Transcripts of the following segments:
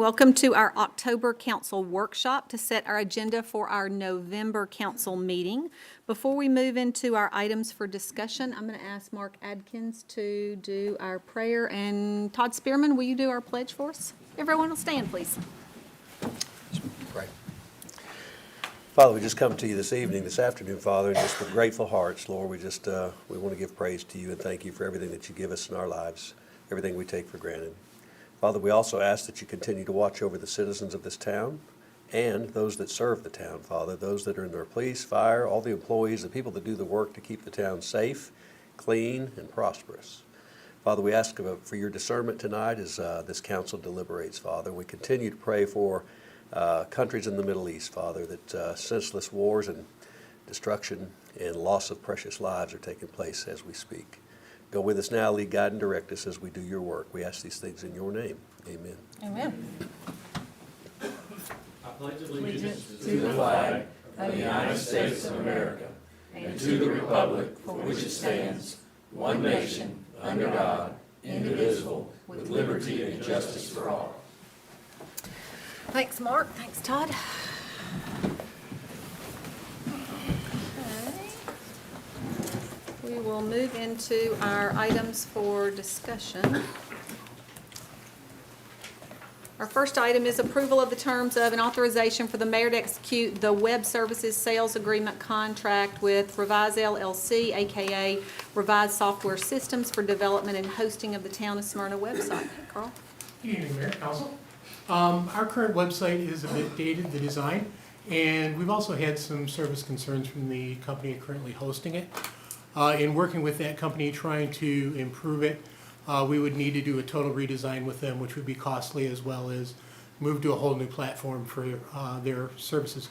welcome to our October council workshop to set our agenda for our November council meeting. Before we move into our items for discussion, I'm going to ask Mark Adkins to do our prayer, and Todd Spearman, will you do our pledge for us? Everyone will stand, please. Right. Father, we just come to you this afternoon, Father, just with grateful hearts, Lord. We want to give praise to you and thank you for everything that you give us in our lives, everything we take for granted. Father, we also ask that you continue to watch over the citizens of this town and those that serve the town, Father, those that are in their police, fire, all the employees, the people that do the work to keep the town safe, clean, and prosperous. Father, we ask for your discernment tonight as this council deliberates, Father. We continue to pray for countries in the Middle East, Father, that senseless wars and destruction and loss of precious lives are taking place as we speak. Go with us now, lead, guide, and direct us as we do your work. We ask these things in your name. Amen. Amen. I pledge allegiance to the flag of the United States of America and to the republic for which it stands, one nation, under God, indivisible, with liberty and justice for all. Thanks, Mark. Thanks, Todd. We will move into our items for discussion. Our first item is approval of the terms of an authorization for the mayor to execute the web services sales agreement contract with Revise LLC, aka Revise Software Systems, for development and hosting of the Town of Smyrna website. Hey, Carl. Good evening, Mayor, Council. Our current website is a bit dated, the design, and we've also had some service concerns from the company currently hosting it. In working with that company, trying to improve it, we would need to do a total redesign with them, which would be costly, as well as move to a whole new platform for their services.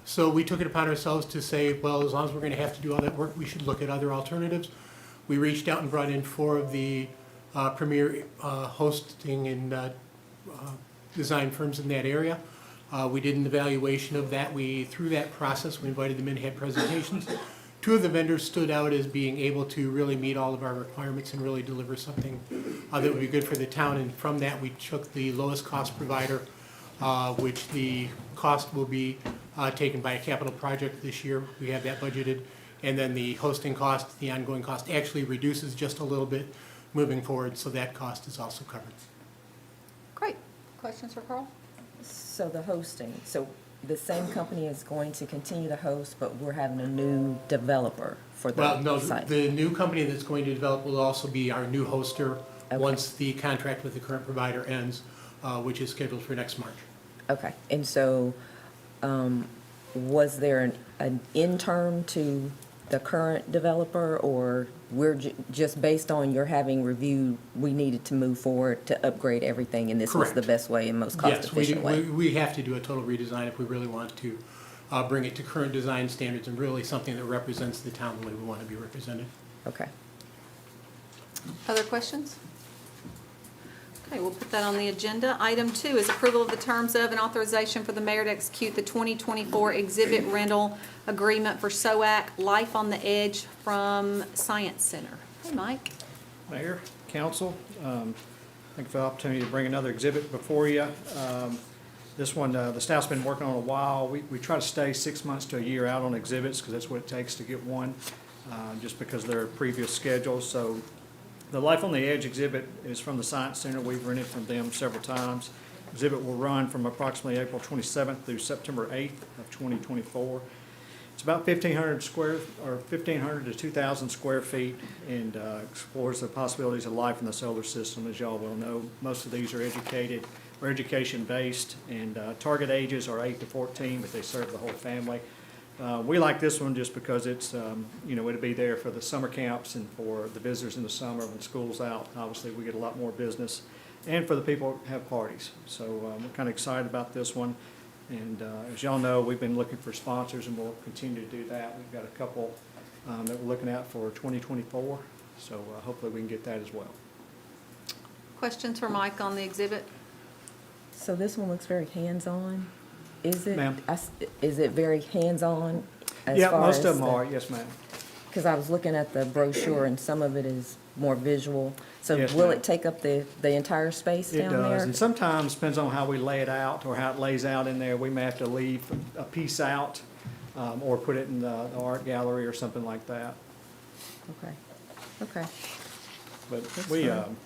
So we took it upon ourselves to say, well, as long as we're going to have to do all that work, we should look at other alternatives. We reached out and brought in 4 of the premier hosting and design firms in that area. We did an evaluation of that. Through that process, we invited them in, had presentations. 2 of the vendors stood out as being able to really meet all of our requirements and really deliver something that would be good for the town. And from that, we took the lowest cost provider, which the cost will be taken by a capital project this year. We have that budgeted. And then the hosting cost, the ongoing cost, actually reduces just a little bit moving forward, so that cost is also covered. Great. Questions for Carl? So the hosting, so the same company is going to continue to host, but we're having a new developer for the Well, no, site? the new company that's going to develop will also be our new hoster Okay. once the contract with the current provider ends, which is scheduled for next March. Okay, and so, was there an interim to the current developer, or we're just based on your having reviewed, we needed to move forward to upgrade everything, and this was the Correct. best way and most cost-efficient way? Yes, we have to do a total redesign if we really want to bring it to current design standards and really something that represents the town the way we want to be represented. Okay. Other questions? Okay, we'll put that on the agenda. Item 2 is approval of the terms of and authorization for the mayor to execute the 2024 exhibit rental agreement for SOAC Life on the Edge from Science Center. Hey, Mike. Mayor, council, thank you for the opportunity to bring another exhibit before you. This one, the staff's been working on a while. We try to stay 6 months to a year out on exhibits because that's what it takes to get one, just because of their previous schedules. So the Life on the Edge exhibit is from the Science Center. We've rented from them several times. Exhibit will run from approximately April 27th through September 8th of 2024. It's about 1,500 to 2,000 square feet, and explores the possibilities of life in the solar system. As y'all well know, most of these are education-based, and target ages are 8 to 14, but they serve the whole family. We like this one just because it's, it'll be there for the summer camps and for the visitors in the summer when school's out. Obviously, we get a lot more business, and for the people who have parties. So we're kind of excited about this one. And as y'all know, we've been looking for sponsors, and we'll continue to do that. We've got a couple that we're looking at for 2024, so hopefully we can get that as well. Questions for Mike on the exhibit? So this one looks very hands-on. Is it? Ma'am. Is it very hands-on? Yeah, most of them are, yes, ma'am. Because I was looking at the brochure, and some of it is more visual. So Yes, will ma'am. it take up the entire space It down does, there? and sometimes, depends on how we lay it out or how it lays out in there, we may have to leave a piece out, or put it in the art gallery or something like that. Okay, okay. But fine.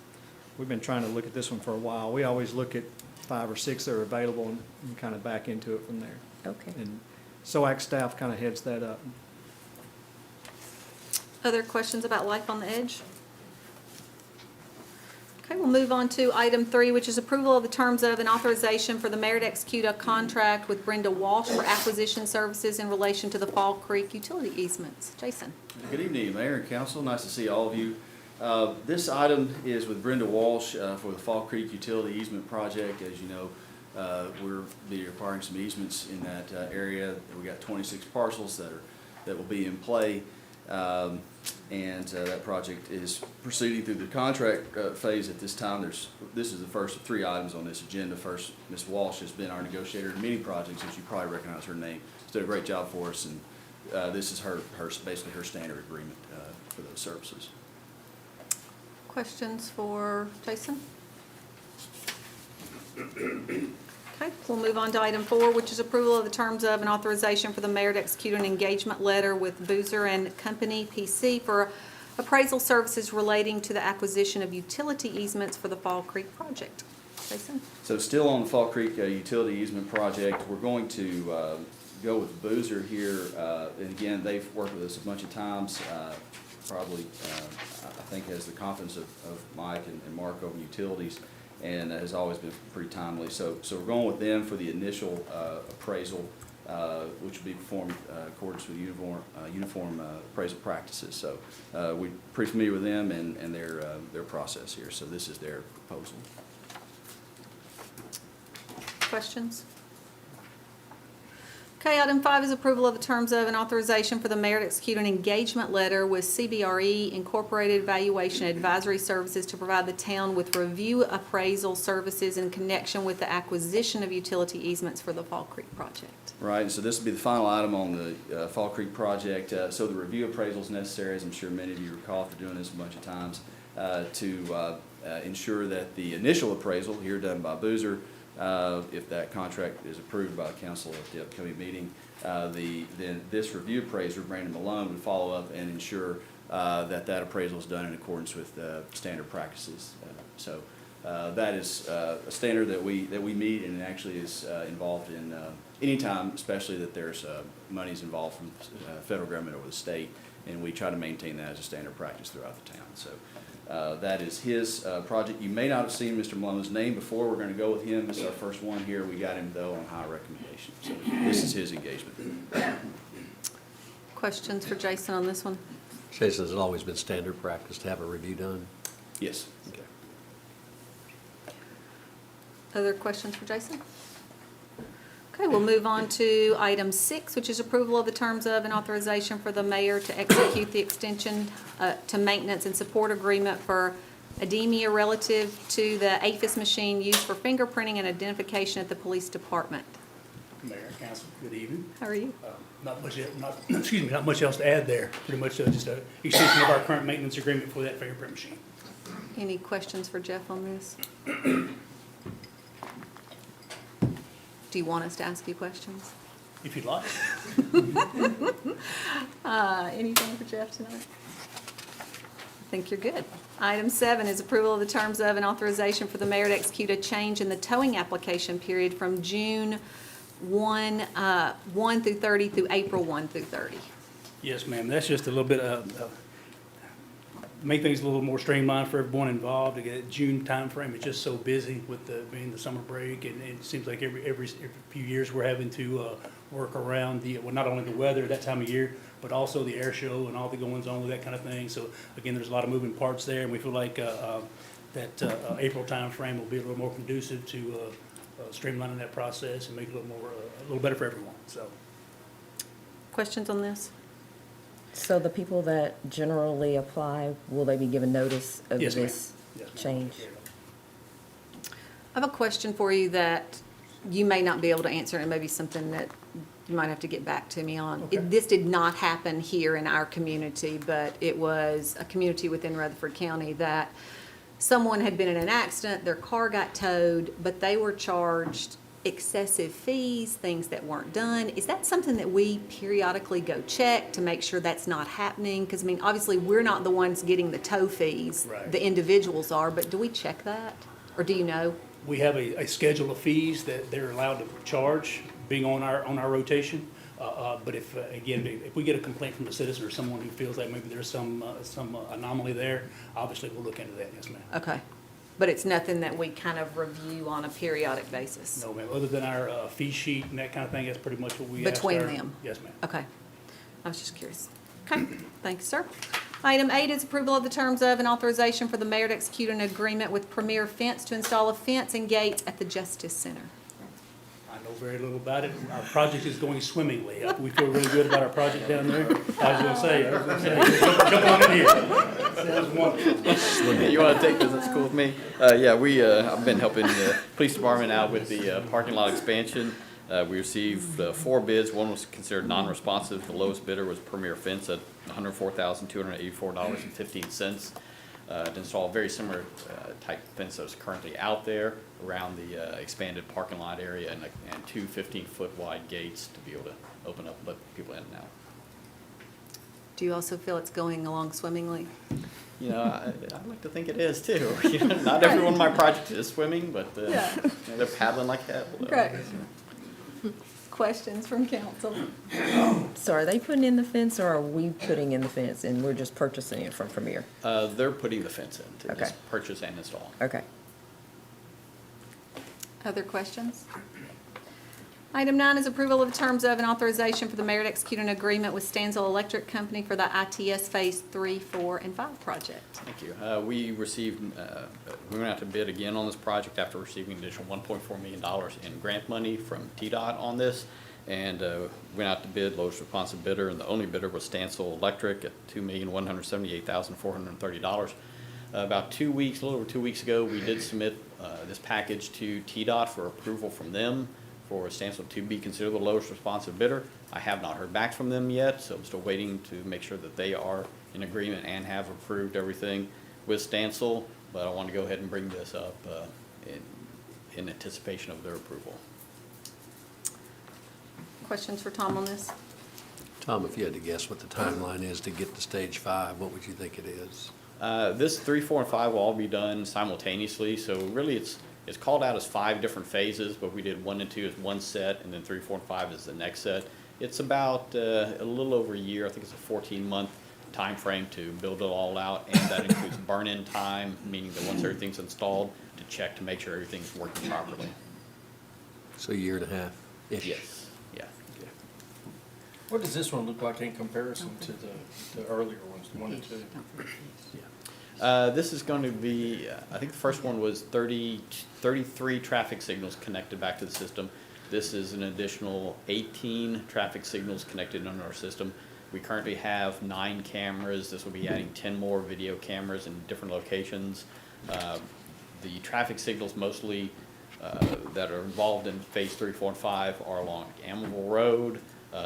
we've been trying to look at this one for a while. We always look at 5 or 6 that are available and kind of back into it from there. Okay. And SOAC staff kind of heads that up. Other questions about Life on the Edge? Okay, we'll move on to item 3, which is approval of the terms of and authorization for the mayor to execute a contract with Brenda Walsh for acquisition services in relation to the Fall Creek utility easements. Jason? Good evening, Mayor and Council. Nice to see all of you. This item is with Brenda Walsh for the Fall Creek Utility Easement Project. As you know, we're be acquiring some easements in that area. We got 26 parcels that will be in play. And that project is proceeding through the contract phase at this time. This is the first of 3 items on this agenda. First, Ms. Walsh has been our negotiator in many projects, as you probably recognize her name. She's done a great job for us, and this is basically her standard agreement for those services. Questions for Jason? Okay, we'll move on to item 4, which is approval of the terms of and authorization for the mayor to execute an engagement letter with Boozer and Company, P.C. for appraisal services relating to the acquisition of utility easements for the Fall Creek project. Jason? So still on the Fall Creek utility easement project, we're going to go with Boozer here. And again, they've worked with us a bunch of times, probably, I think has the confidence of Mike and Mark over utilities, and has always been pretty timely. So we're going with them for the initial appraisal, which will be performed in accordance with uniform appraisal practices. So we're pretty familiar with them and their process here. So this is their proposal. Questions? Okay, item 5 is approval of the terms of and authorization for the mayor to execute an engagement letter with CBRE Incorporated Evaluation Advisory Services to provide the town with review appraisal services in connection with the acquisition of utility easements for the Fall Creek project. Right, and so this will be the final item on the Fall Creek project. So the review appraisal is necessary, as I'm sure many of you recall after doing this a bunch of times, to ensure that the initial appraisal here done by Boozer, if that contract is approved by the council at the upcoming meeting, then this review appraiser, Brandon Malone, would follow up and ensure that appraisal is done in accordance with standard practices. So that is a standard that we meet, and it actually is involved in any time, especially that there's monies involved from federal government or the state, and we try to maintain that as a standard practice throughout the town. So that is his project. You may not have seen Mr. Malone's name before. We're going to go with him. This is our first one here. We got him, though, on high recommendation. So this is his engagement. Questions for Jason on this one? Jason, has it always been standard practice to have a review done? Yes. Okay. Other questions for Jason? Okay, we'll move on to item 6, which is approval of the terms of and authorization for the mayor to execute the extension to maintenance and support agreement for Ademia relative to the APHIS machine used for fingerprinting and identification at the police department. Mayor and council, good evening. How are you? Not much else to add there. Pretty much just an extension of our current maintenance agreement for that fingerprint machine. Any questions for Jeff on this? Do you want us to ask you questions? If you'd like. Anything for Jeff tonight? I think you're good. Item 7 is approval of the terms of and authorization for the mayor to execute a change in the towing application period from June 1 through 30 through April 1 through 30. Yes, ma'am. That's just a little bit make things a little more streamlined for everyone involved. The June timeframe is just so busy with being the summer break, and it seems like every few years we're having to work around not only the weather that time of year, but also the air show and all the goings on with that kind of thing. So again, there's a lot of moving parts there, and we feel like that April timeframe will be a little more conducive to streamlining that process and make it a little better for everyone. So. Questions on this? So the people that generally apply, will they be given notice of Yes, ma'am. this Yes, ma'am. change? I have a question for you that you may not be able to answer, and maybe something that you might have to get back to me on. Okay. This did not happen here in our community, but it was a community within Rutherford County that someone had been in an accident, their car got towed, but they were charged excessive fees, things that weren't done. Is that something that we periodically go check to make sure that's not happening? Because, I mean, obviously, we're not the ones getting the tow fees. Right. The individuals are, but do we check that? Or do you know? We have a schedule of fees that they're allowed to charge, being on our rotation. But if, again, if we get a complaint from a citizen or someone who feels like maybe there's some anomaly there, obviously we'll look into that, yes, ma'am. Okay. But it's nothing that we kind of review on a periodic basis? No, ma'am, other than our fee sheet and that kind of thing, that's pretty much what we ask Between our- them? Yes, ma'am. Okay. I was just curious. Okay, thank you, sir. Item 8 is approval of the terms of and authorization for the mayor to execute an agreement with Premier Fence to install a fence and gates at the Justice Center. I know very little about it. Our project is going swimmingly. We feel really good about our project down there. I was gonna say, jump on in here. Sounds wonderful. You want to take this? That's cool with me. Yeah, I've been helping the police department out with the parking lot expansion. We received 4 bids. One was considered non-responsive. The lowest bidder was Premier Fence at $104,284.15. To install a very similar type fence that's currently out there around the expanded parking lot area and 2 15-foot wide gates to be able to open up, let people in and out. Do you also feel it's going along swimmingly? You know, I'd like to think it is too. You know, not every one of my projects is swimming, but you know, they're paddling like hell. Great. Questions from council? So are they putting in the fence, or are we putting in the fence, and we're just purchasing it from Premier? They're putting the fence in to Okay. just purchase and install. Okay. Other questions? Item 9 is approval of the terms of and authorization for the mayor to execute an agreement with Stanzel Electric Company for the ITS Phase 3, 4, and 5 project. Thank you. We went out to bid again on this project after receiving an additional $1.4 million in grant money from TDOT on this. And went out to bid, lowest responsive bidder, and the only bidder was Stanzel Electric at $2,178,430. About 2 weeks, a little over 2 weeks ago, we did submit this package to TDOT for approval from them for Stanzel to be considered the lowest responsive bidder. I have not heard back from them yet, so I'm still waiting to make sure that they are in agreement and have approved everything with Stanzel. But I want to go ahead and bring this up in anticipation of their approval. Questions for Tom on this? Tom, if you had to guess what the timeline is to get to stage 5, what would you think it is? This 3, 4, and 5 will all be done simultaneously, so really it's called out as 5 different phases, but we did 1 and 2 as one set, and then 3, 4, and 5 is the next set. It's about a little over a year. I think it's a 14-month time frame to build it all out, and that includes burn-in time, meaning that once everything's installed, to check to make sure everything's working properly. So a year and a half-ish? Yes, yeah. What does this one look like in comparison to the earlier ones, the 1 and 2? This is going to be, I think the first one was 33 traffic signals connected back to the system. This is an additional 18 traffic signals connected into our system. We currently have 9 cameras. This will be adding 10 more video cameras in different locations. The traffic signals mostly that are involved in phase 3, 4, and 5 are along Amiable Road,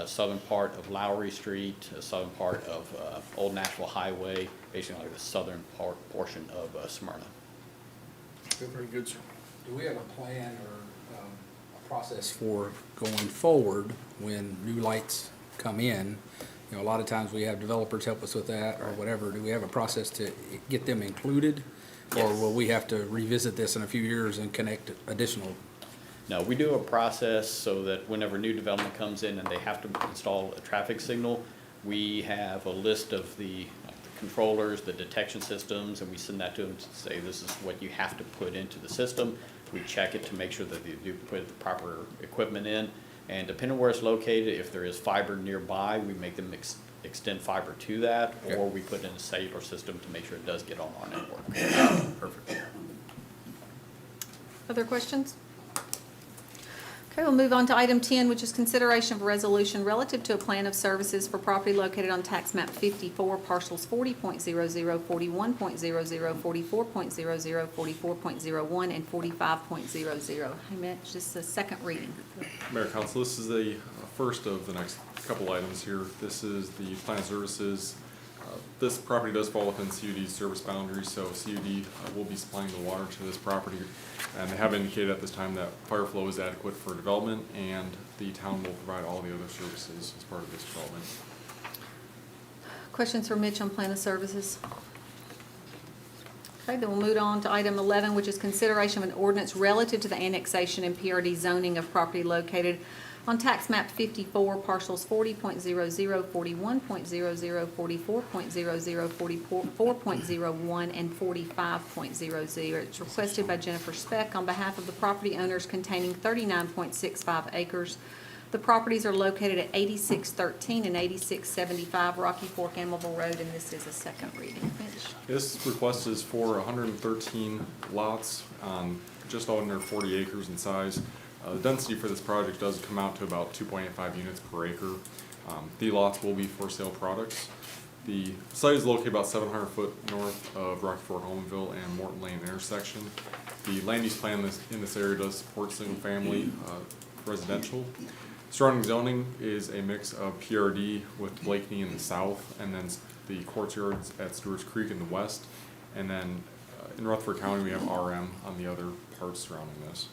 southern part of Lowry Street, southern part of Old Nashville Highway, basically like the southern portion of Smyrna. Very good, sir. Do we have a plan or a process for going forward when new lights come in? You know, a lot of times we have developers help us with that or whatever. Do we have a process to get them included? Or Yes. will we have to revisit this in a few years and connect additional? No, we do a process so that whenever new development comes in and they have to install a traffic signal, we have a list of the controllers, the detection systems, and we send that to them to say, this is what you have to put into the system. We check it to make sure that they do put the proper equipment in. And depending on where it's located, if there is fiber nearby, we make them extend fiber to that, or we put in a cellular system to make sure it does get on our network. Perfect. Other questions? Okay, we'll move on to item 10, which is consideration of a resolution relative to a plan of services for property located on tax map 54, parcels 40.00, 41.00, 44.00, 44.01, and 45.00. Hey, Mitch, this is the second reading. Mayor, Council, this is a first of the next couple items here. This is the plan of services. This property does fall within CUD's service boundaries, so CUD will be supplying the water to this property. And they have indicated at this time that fire flow is adequate for development, and the town will provide all the other services as part of this development. Questions for Mitch on plan of services? Okay, then we'll move on to item 11, which is consideration of an ordinance relative to the annexation and PRD zoning of property located on tax map 54, parcels 40.00, 41.00, 44.00, 44.01, and 45.00. It's requested by Jennifer Speck on behalf of the property owners containing 39.65 acres. The properties are located at 8613 and 8675 Rocky Fork Amable Road, and this is a second reading. Mitch? This request is for 113 lots on just under 40 acres in size. The density for this project does come out to about 2.85 units per acre. The lots will be for sale products. The site is located about 700 foot north of Rocky Fork Homenville and Morton Lane intersection. The land use plan in this area does support single family residential. Surrounding zoning is a mix of PRD with Blakeney in the south, and then the courtyards at Stewart's Creek in the west. And then in Rutherford County, we have RM on the other parts surrounding this.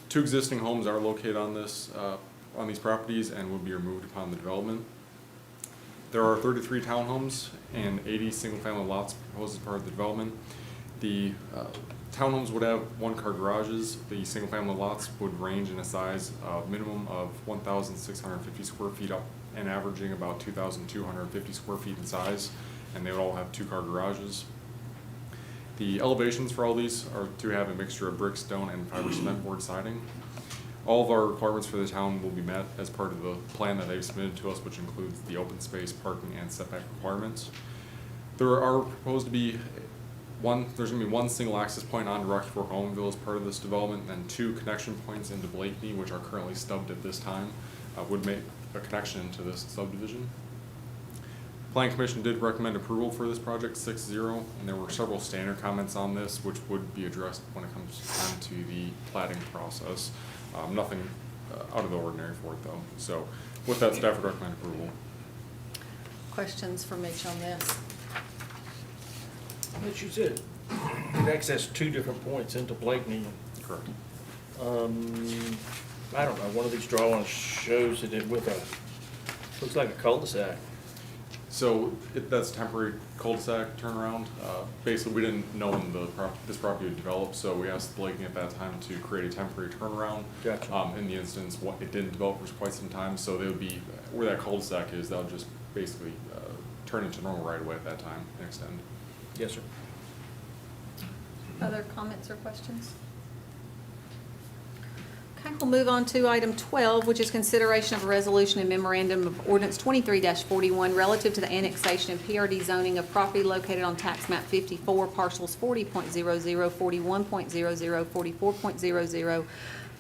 2 existing homes are located on these properties and will be removed upon the development. There are 33 townhomes and 80 single-family lots proposed as part of the development. The townhomes would have 1-car garages. The single-family lots would range in a size of minimum of 1,650 square feet up and averaging about 2,250 square feet in size, and they would all have 2-car garages. The elevations for all these are to have a mixture of brick, stone, and fiber cement board siding. All of our requirements for the town will be met as part of the plan that they've submitted to us, which includes the open space, parking, and setback requirements. There are proposed to be there's going to be 1 single access point onto Rocky Fork Homenville as part of this development, and then 2 connection points into Blakeney, which are currently stubbed at this time, would make a connection into this subdivision. Planning Commission did recommend approval for this project 6-0, and there were several standard comments on this, which would be addressed when it comes time to the platting process. Nothing out of the ordinary for it, though. So with that, staff would recommend approval. Questions for Mitch on this? Mitch, you said you access 2 different points into Blakeney. Correct. I don't know, one of these drawings shows it with a, looks like a cul-de-sac. So that's temporary cul-de-sac turnaround. Basically, we didn't know when this property would develop, so we asked Blakeney at that time to create a temporary turnaround. Gotcha. In the instance, it didn't develop for quite some time, so they would be, where that cul-de-sac is, that would just basically turn into normal right-of-way at that time and extend. Yes, sir. Other comments or questions? Okay, we'll move on to item 12, which is consideration of a resolution and memorandum of ordinance 23-41 relative to the annexation and PRD zoning of property located on tax map 54, parcels 40.00, 41.00, 44.00,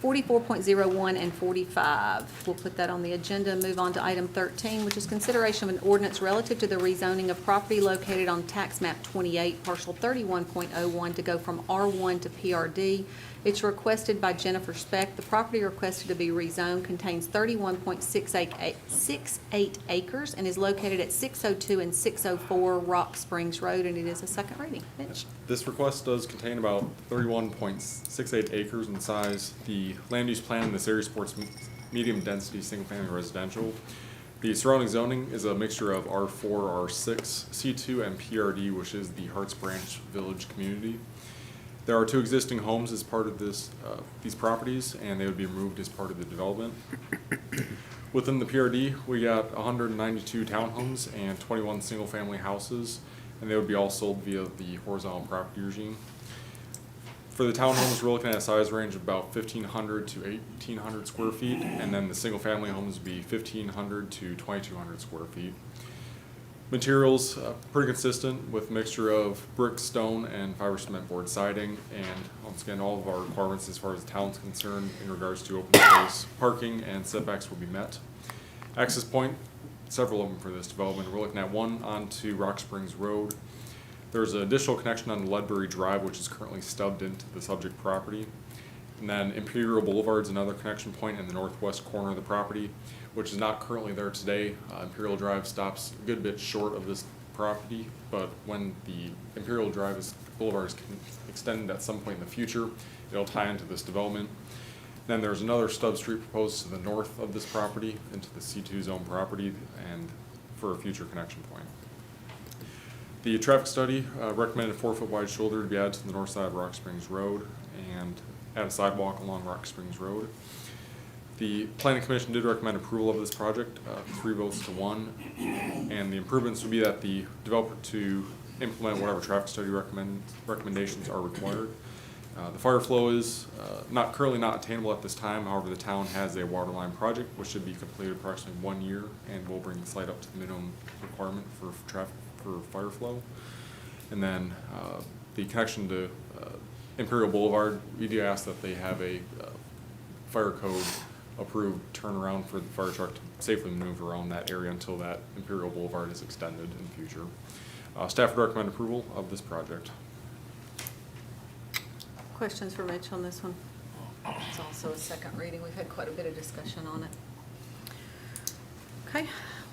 44.01, and 45. We'll put that on the agenda and move on to item 13, which is consideration of an ordinance relative to the rezoning of property located on tax map 28, parcel 31.01 to go from R1 to PRD. It's requested by Jennifer Speck. The property requested to be rezoned contains 31.68 acres and is located at 602 and 604 Rock Springs Road, and it is a second reading. Mitch? This request does contain about 31.68 acres in size. The land use plan in this area supports medium density single-family residential. The surrounding zoning is a mixture of R4, R6, C2, and PRD, which is the Harts Branch Village community. There are 2 existing homes as part of these properties, and they would be removed as part of the development. Within the PRD, we got 192 townhomes and 21 single-family houses, and they would be all sold via the horizontal property regime. For the townhomes, we're looking at a size range of about 1,500 to 1,800 square feet, and then the single-family homes would be 1,500 to 2,200 square feet. Materials, pretty consistent with mixture of brick, stone, and fiber cement board siding, and once again, all of our requirements as far as the town's concerned in regards to open space, parking, and setbacks will be met. Access point, several of them for this development. We're looking at 1 onto Rock Springs Road. There's an additional connection on Ledbury Drive, which is currently stubbed into the subject property. And then Imperial Boulevard's another connection point in the northwest corner of the property, which is not currently there today. Imperial Drive stops a good bit short of this property, but when the Imperial Boulevard is extended at some point in the future, it'll tie into this development. Then there's another stub street proposed to the north of this property into the C2 zone property and for a future connection point. The traffic study recommended a 4-foot wide shoulder to be added to the north side of Rock Springs Road and add a sidewalk along Rock Springs Road. The Planning Commission did recommend approval of this project, 3 votes to 1. And the improvements would be that the developer to implement whatever traffic study recommendations are required. The fire flow is currently not attainable at this time. However, the town has a water line project which should be completed approximately 1 year and will bring the site up to the minimum requirement for fire flow. And then the connection to Imperial Boulevard, we do ask that they have a fire code approved turnaround for the fire truck to safely maneuver around that area until that Imperial Boulevard is extended in the future. Staff would recommend approval of this project. Questions for Mitch on this one? It's also a second reading. We've had quite a bit of discussion on it. Okay,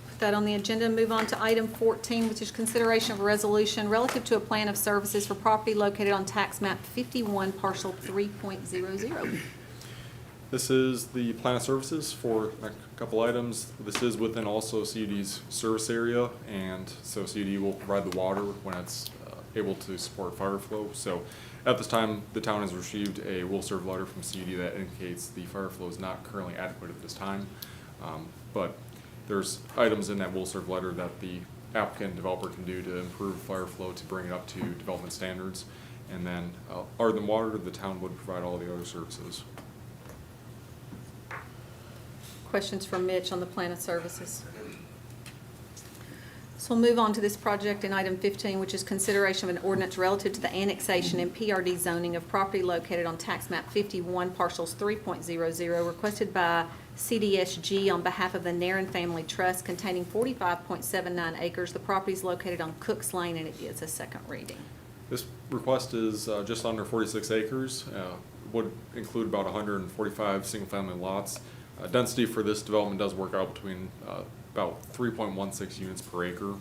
put that on the agenda. Move on to item 14, which is consideration of a resolution relative to a plan of services for property located on tax map 51, parcel 3.00. This is the plan of services for a couple items. This is within also CUD's service area, and so CUD will provide the water when it's able to support fire flow. So at this time, the town has received a will serve letter from CUD that indicates the fire flow is not currently adequate at this time. But there's items in that will serve letter that the applicant and developer can do to improve fire flow to bring it up to development standards. And then, other than water, the town would provide all the other services. Questions for Mitch on the plan of services? So we'll move on to this project in item 15, which is consideration of an ordinance relative to the annexation and PRD zoning of property located on tax map 51, parcels 3.00, requested by CDSG on behalf of the Narron Family Trust, containing 45.79 acres. The property is located on Cooks Lane, and it is a second reading. This request is just under 46 acres, would include about 145 single-family lots. Density for this development does work out between about 3.16 units per acre.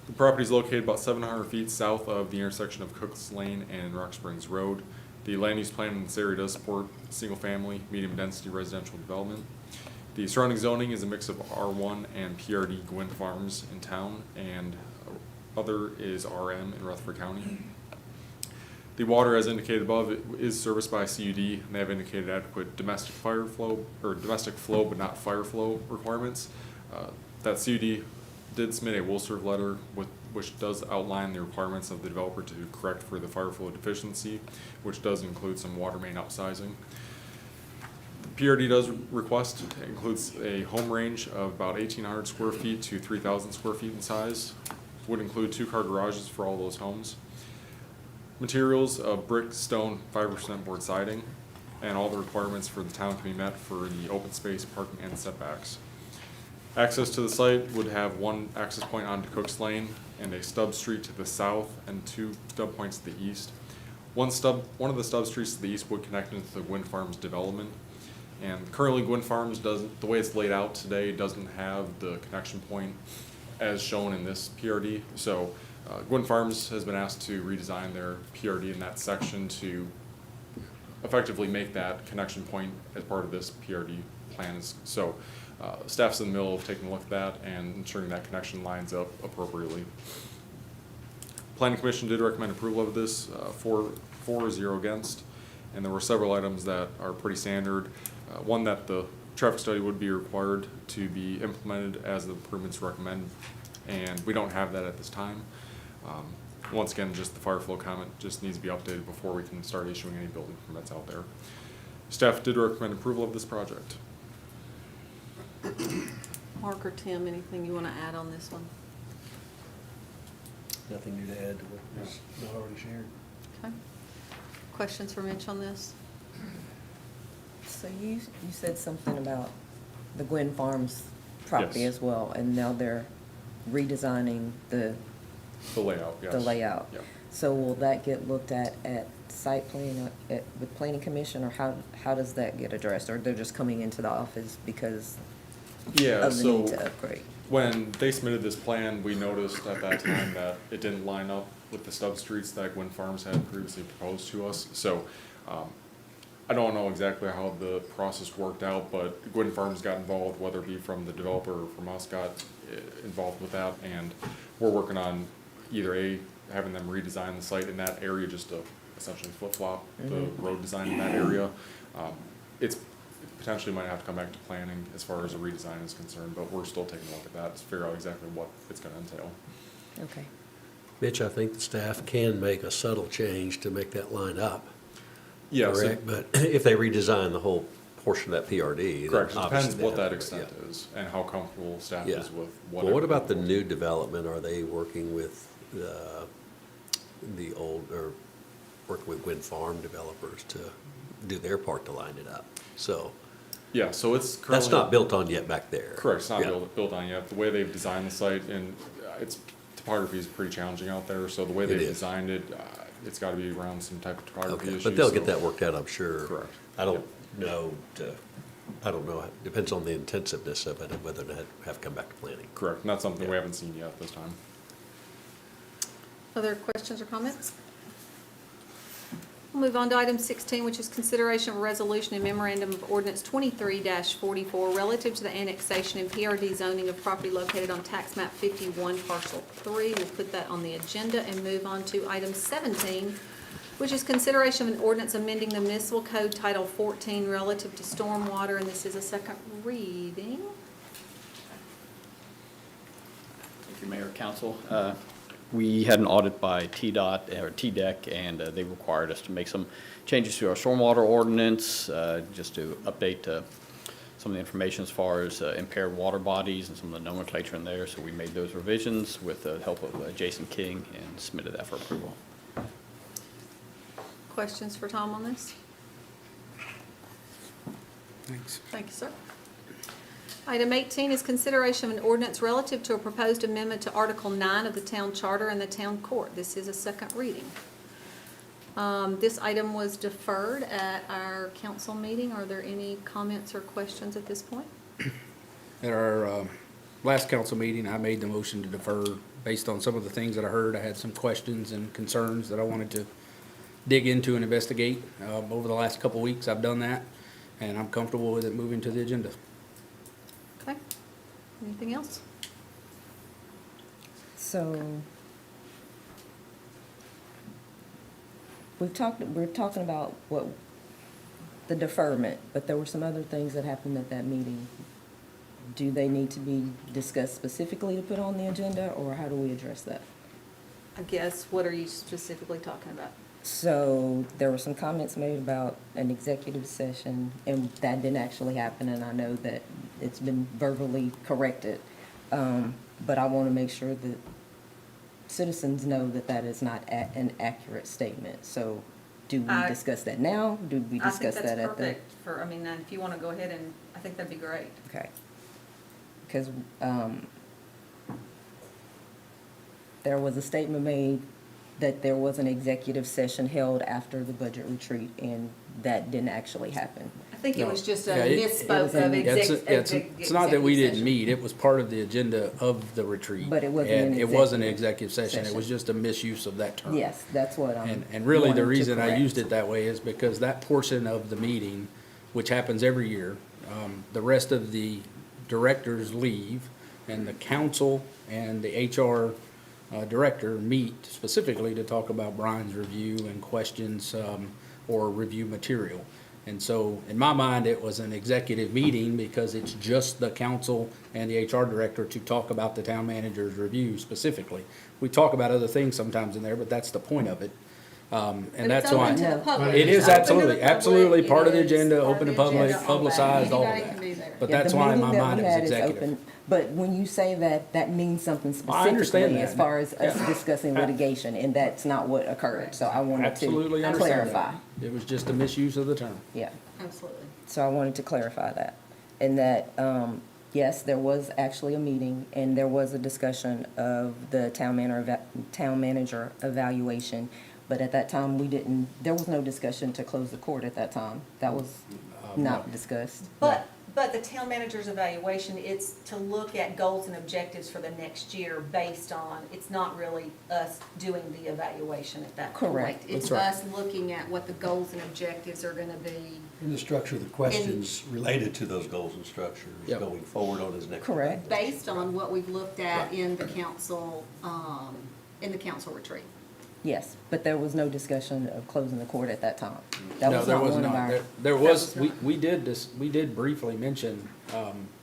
The property is located about 700 feet south of the intersection of Cooks Lane and Rock Springs Road. The land use plan in this area does support single-family, medium-density residential development. The surrounding zoning is a mix of R1 and PRD Gwynn Farms in town, and other is RM in Rutherford County. The water, as indicated above, is serviced by CUD, and they have indicated adequate domestic fire flow, or domestic flow but not fire flow requirements. That CUD did submit a will serve letter which does outline the requirements of the developer to correct for the fire flow deficiency, which does include some water main upsizing. The PRD does request, includes a home range of about 1,800 square feet to 3,000 square feet in size, would include 2-car garages for all those homes. Materials of brick, stone, 5% board siding, and all the requirements for the town can be met for the open space, parking, and setbacks. Access to the site would have one access point onto Cooks Lane and a stub street to the south and 2 stub points to the east. One of the stub streets to the east would connect into the Gwynn Farms development. And currently Gwynn Farms doesn't, the way it's laid out today, doesn't have the connection point as shown in this PRD. So Gwynn Farms has been asked to redesign their PRD in that section to effectively make that connection point as part of this PRD plan. So staff's in the middle of taking a look at that and ensuring that connection lines up appropriately. Planning Commission did recommend approval of this, 4-0 against, and there were several items that are pretty standard. One, that the traffic study would be required to be implemented as the improvements recommend, and we don't have that at this time. Once again, just the fire flow comment just needs to be updated before we can start issuing any building permits out there. Staff did recommend approval of this project. Mark or Tim, anything you want to add on this one? Nothing new to add to what was not already shared. Okay. Questions for Mitch on this? So you said something about the Gwynn Farms property Yes. as well, and now they're redesigning the The layout, yes. layout. Yep. So will that get looked at site plan, with planning commission, or how does that get addressed? Or they're just coming into the office because Yeah, of the need so to upgrade? when they submitted this plan, we noticed at that time that it didn't line up with the stub streets that Gwin Farms had previously proposed to us. So, I don't know exactly how the process worked out, but Gwin Farms got involved, whether it be from the developer or from us, got involved with that. And we're working on either having them redesign the site in that area just to essentially flip-flop the road design in that area. It's potentially might have to come back to planning as far as a redesign is concerned, but we're still taking a look at that to figure out exactly what it's gonna entail. Okay. Mitch, I think the staff can make a subtle change to make that line up. Yeah, so- Correct, but if they redesign the whole portion of that PRD. then Correct, it obviously depends they what have that to- extent yeah. is and how comfortable staff Yeah. is with Well, whatever. what about the new development? Are they working with the old, or working with Gwin Farm developers to do their part to line it up? So Yeah, so it's currently. that's not built on yet back there. Correct, it's not Yeah. built on yet. The way they've designed the site, and its topography is pretty challenging out there, so the way they've is. designed it, it's gotta be around some type of topography Okay, issue. but they'll so- get that worked out, I'm sure. Correct. I don't know, I don't know, depends on the intensiveness of it and whether to have to come back to planning. Correct, and that's something we haven't seen yet this time. Other questions or comments? We'll move on to item 16, which is consideration of a resolution and memorandum of ordinance 23-44 relative to the annexation and PRD zoning of property located on tax map 51, parcel 3. We'll put that on the agenda and move on to item 17, which is consideration of an ordinance amending the municipal code title 14 relative to stormwater, and this is a second reading. Thank you, Mayor, Council. We had an audit by TDOT, or TDEC, and they required us to make some changes to our stormwater ordinance, just to update some of the information as far as impaired water bodies and some of the nomenclature in there. So we made those revisions with the help of Jason King and submitted that for approval. Questions for Tom on this? Thanks. Thank you, sir. Item 18 is consideration of an ordinance relative to a proposed amendment to Article 9 of the Town Charter and the Town Court. This is a second reading. This item was deferred at our council meeting. Are there any comments or questions at this point? At our last council meeting, I made the motion to defer based on some of the things that I heard. I had some questions and concerns that I wanted to dig into and investigate. Over the last couple weeks, I've done that, and I'm comfortable with it moving to the agenda. Okay. Anything else? So we're talking about what, the deferment, but there were some other things that happened at that meeting. Do they need to be discussed specifically to put on the agenda, or how do we address that? I guess, what are you specifically talking about? So there were some comments made about an executive session, and that didn't actually happen, and I know that it's been verbally corrected. But I want to make sure that citizens know that that is not an accurate statement. So do we discuss that now? Do we discuss that at the? I think that's perfect for, I mean, if you want to go ahead and, I think that'd be great. Okay. Because there was a statement made that there was an executive session held after the budget retreat, and that didn't actually happen. I think it No. was just a Yeah, it misspoke was of an- It's not that we executive didn't session. meet, it was part of the agenda of the retreat. But it wasn't And an it was an executive executive session, it session. was just a misuse of that term. Yes, that's what I'm. And really, wanting the to reason I correct. used it that way is because that portion of the meeting, which happens every year, the rest of the directors leave, and the council and the HR director meet specifically to talk about Brian's review and questions or review material. And so, in my mind, it was an executive meeting because it's just the council and the HR director to talk about the town manager's review specifically. We talk about other things sometimes in there, but that's the point of it. And But that's it's why. open to the public. It is It's open to the absolutely, public. absolutely part of the It is agenda, part of open to the public, agenda, all that. publicized, all of Anybody that. can be there. But Yeah, that's the why in meeting my that mind we it was had is executive. open, but when you say that, that means something I understand specifically that. as far as us Yeah. discussing litigation, and that's not what occurred, so I wanted Absolutely to understand clarify. that. It was just a misuse of the term. Yeah, Absolutely. so I wanted to clarify that. And that, yes, there was actually a meeting, and there was a discussion of the town manager evaluation. But at that time, there was no discussion to close the court at that time. That was not discussed. But the town manager's evaluation, it's to look at goals and objectives for the next year based on, it's not really us doing the evaluation at that point. Correct. It's That's us looking at what the goals and objectives are gonna be. And the structure of the questions related to those goals and structures Yep. going forward on his next. Correct. Based on what we've looked at in the council retreat. Yes, but there was no discussion of closing the court at that time. That No, was there not was one of not. our. There that was, not- we did briefly mention,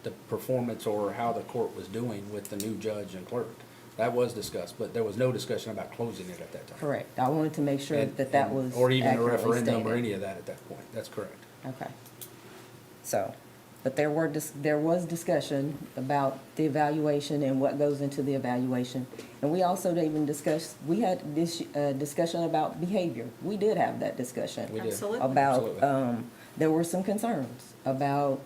the performance or how the court was doing with the new judge and clerk. That was discussed, but there was no discussion about closing it at that time. Correct. I wanted to make sure that was Or even a accurately referendum or stated. any of that at that point. That's correct. Okay. So, but there was discussion about the evaluation and what goes into the evaluation. And we also even discussed, we had this, discussion about behavior. We did have that discussion. We did. Absolutely. About, Absolutely. there were some concerns about,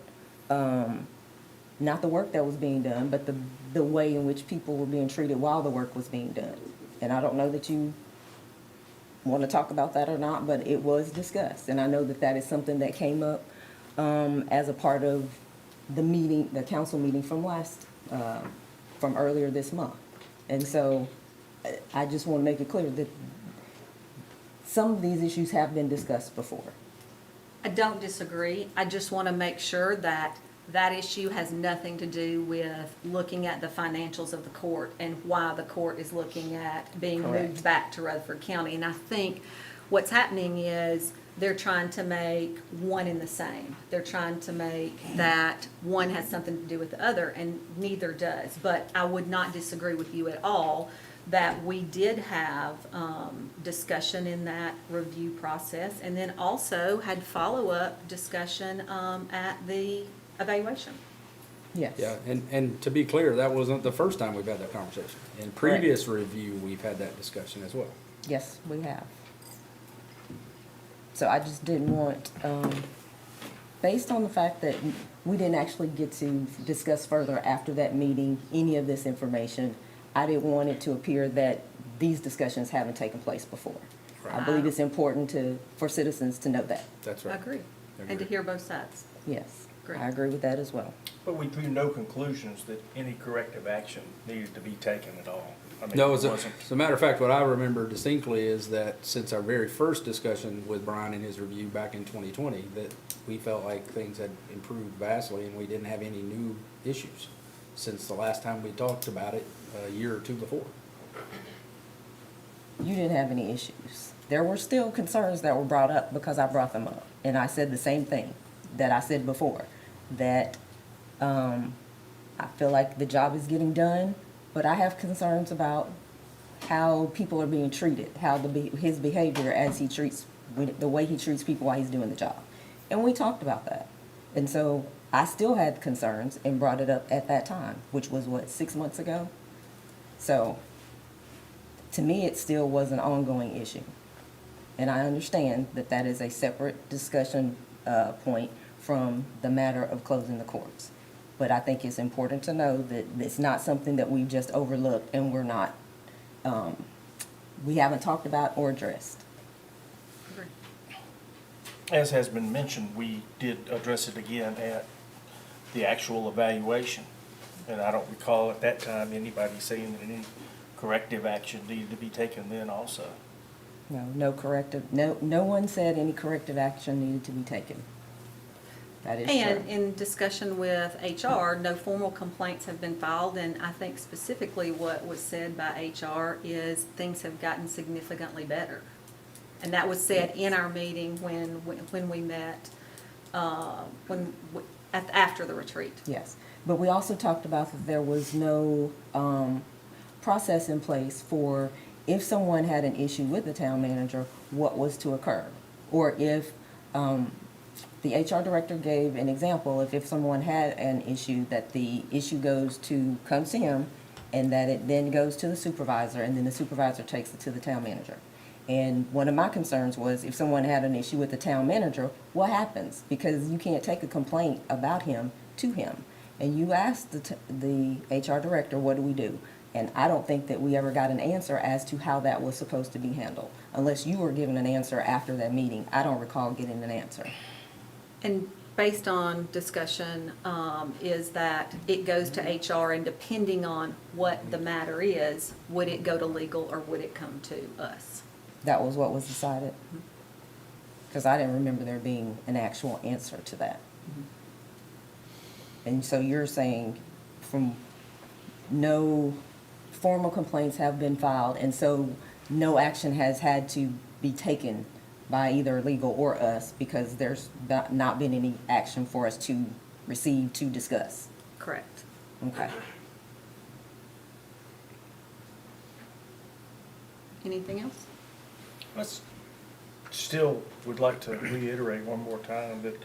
not the work that was being done, but the way in which people were being treated while the work was being done. And I don't know that you want to talk about that or not, but it was discussed. And I know that that is something that came up as a part of the meeting, the council meeting from from earlier this month. And so I just want to make it clear that some of these issues have been discussed before. I don't disagree. I just want to make sure that that issue has nothing to do with looking at the financials of the court and why the court is looking at being Correct. moved back to Rutherford County. And I think what's happening is they're trying to make one and the same. They're trying to make that one has something to do with the other, and neither does. But I would not disagree with you at all that we did have discussion in that review process, and then also had follow-up discussion at the evaluation. Yes. Yeah, and to be clear, that wasn't the first time we've had that conversation. In previous review, we've had that discussion as well. Yes, we have. So I just didn't want, based on the fact that we didn't actually get to discuss further after that meeting, any of this information, I didn't want it to appear that these discussions haven't taken place before. I believe it's important for citizens to know that. That's I right. agree. And to Agreed. hear both sides. Yes, Great. I agree with that as well. But we drew no conclusions that any corrective action needed to be taken at all. I mean, No, it as a wasn't. matter of fact, what I remember distinctly is that since our very first discussion with Brian in his review back in 2020, that we felt like things had improved vastly and we didn't have any new issues since the last time we talked about it a year or two before. You didn't have any issues. There were still concerns that were brought up because I brought them up. And I said the same thing that I said before, that I feel like the job is getting done, but I have concerns about how people are being treated, how his behavior as he treats, the way he treats people while he's doing the job. And we talked about that. And so I still had concerns and brought it up at that time, which was what, 6 months ago? So to me, it still was an ongoing issue. And I understand that that is a separate discussion point from the matter of closing the courts. But I think it's important to know that it's not something that we've just overlooked and we're not, we haven't talked about or addressed. Agree. As has been mentioned, we did address it again at the actual evaluation. And I don't recall at that time anybody saying that any corrective action needed to be taken then also. No corrective, no one said any corrective action needed to be taken. That is And true. in discussion with HR, no formal complaints have been filed, and I think specifically what was said by HR is things have gotten significantly better. And that was said in our meeting when we met, after the retreat. Yes, but we also talked about that there was no process in place for if someone had an issue with the town manager, what was to occur. Or if the HR director gave an example, if someone had an issue, that the issue comes to him, and that it then goes to the supervisor, and then the supervisor takes it to the town manager. And one of my concerns was if someone had an issue with the town manager, what happens? Because you can't take a complaint about him to him. and you asked the HR director, what do we do? And I don't think that we ever got an answer as to how that was supposed to be handled, unless you were given an answer after that meeting. I don't recall getting an answer. And based on discussion, is that it goes to HR, and depending on what the matter is, would it go to legal or would it come to us? That was what was decided? Because I didn't remember there being an actual answer to that. And so you're saying from no formal complaints have been filed, and so no action has had to be taken by either legal or us because there's not been any action for us to receive to discuss? Correct. Okay. Anything else? Let's, still would like to reiterate one more time that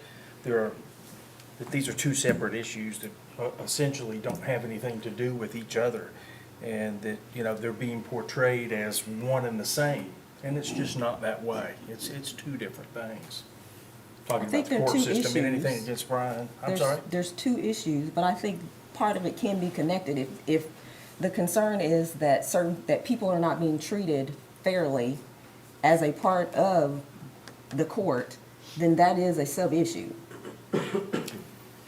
that these are two separate issues that essentially don't have anything to do with each other. And that, they're being portrayed as one and the same, and it's just not that way. It's two different things. Talking I think about the there are court two system and anything issues. against Brian. I'm There's- sorry? There's two issues, but I think part of it can be connected. If the concern is that that people are not being treated fairly as a part of the court, then that is a sub-issue.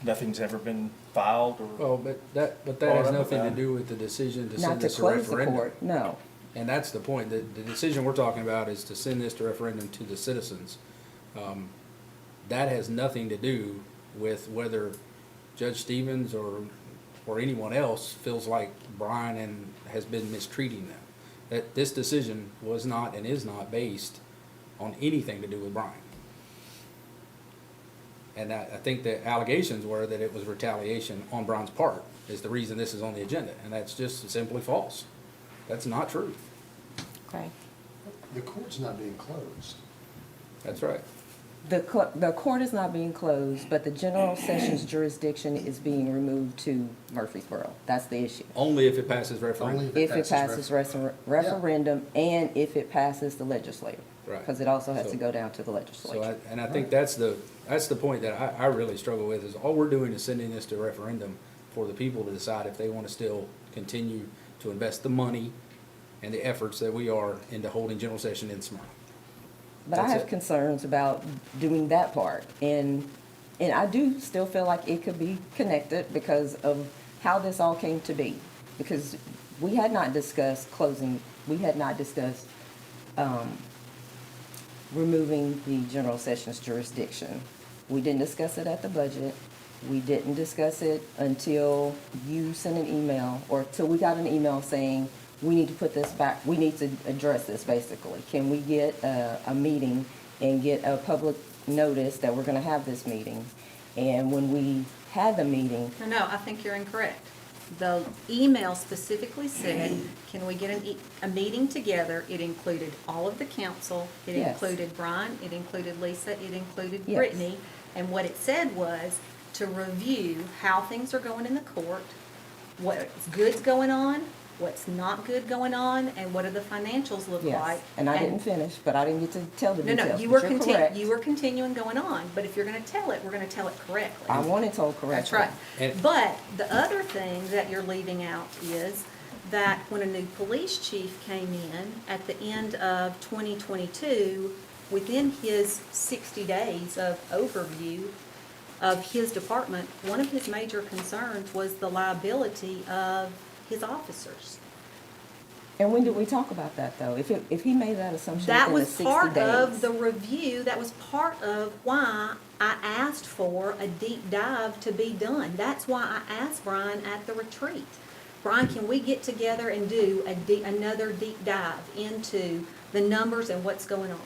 Nothing's ever been filed or? Well, but that Brought has up nothing to about- do with the decision to Not send to this to close the referendum. court, no. And that's the point, the decision we're talking about is to send this to referendum to the citizens. That has nothing to do with whether Judge Stevens or anyone else feels like Brian has been mistreating them. That this decision was not and is not based on anything to do with Brian. And I think the allegations were that it was retaliation on Brian's part is the reason this is on the agenda, and that's just simply false. That's not true. Okay. The court's not being closed. That's right. The court is not being closed, but the general sessions jurisdiction is being removed to Murfreesboro. That's the issue. Only if it passes referendum. Only If it passes referendum and if it passes the legislature. Right. Because it also has So- to go down to the So legislature. I think that's the point that I really struggle with, is all we're doing is sending this to referendum for the people to decide if they want to still continue to invest the money and the efforts that we are into holding general session in Smyrna. But I That's have it. concerns about doing that part. And I do still feel like it could be connected because of how this all came to be. Because we had not discussed closing, we had not discussed removing the general sessions jurisdiction. We didn't discuss it at the budget. We didn't discuss it until you sent an email, or till we got an email saying, we need to put this back, we need to address this, basically. Can we get a meeting and get a public notice that we're gonna have this meeting? And when we had the meeting, No, I think you're incorrect. The email specifically said, can we get a meeting together? It included all of the council. It Yes. included Brian, it included Lisa, it included Yes. Brittany. And what it said was to review how things are going in the court, what's good's going on, what's not good going on, and what do the financials look yes, like. and I didn't finish, but I didn't get to tell the No, details. you but were you're correct. you were continuing going on, but if you're gonna tell it, we're gonna tell it correctly. I want it told correctly. That's right. And- But the other thing that you're leaving out is that when a new police chief came in at the end of 2022, within his 60 days of overview of his department, one of his major concerns was the liability of his officers. And when did we talk about that, though? If he made that assumption That within the was 60 part of days? the review, that was part of why I asked for a deep dive to be done. That's why I asked Brian at the retreat. Brian, can we get together and do another deep dive into the numbers and what's going on?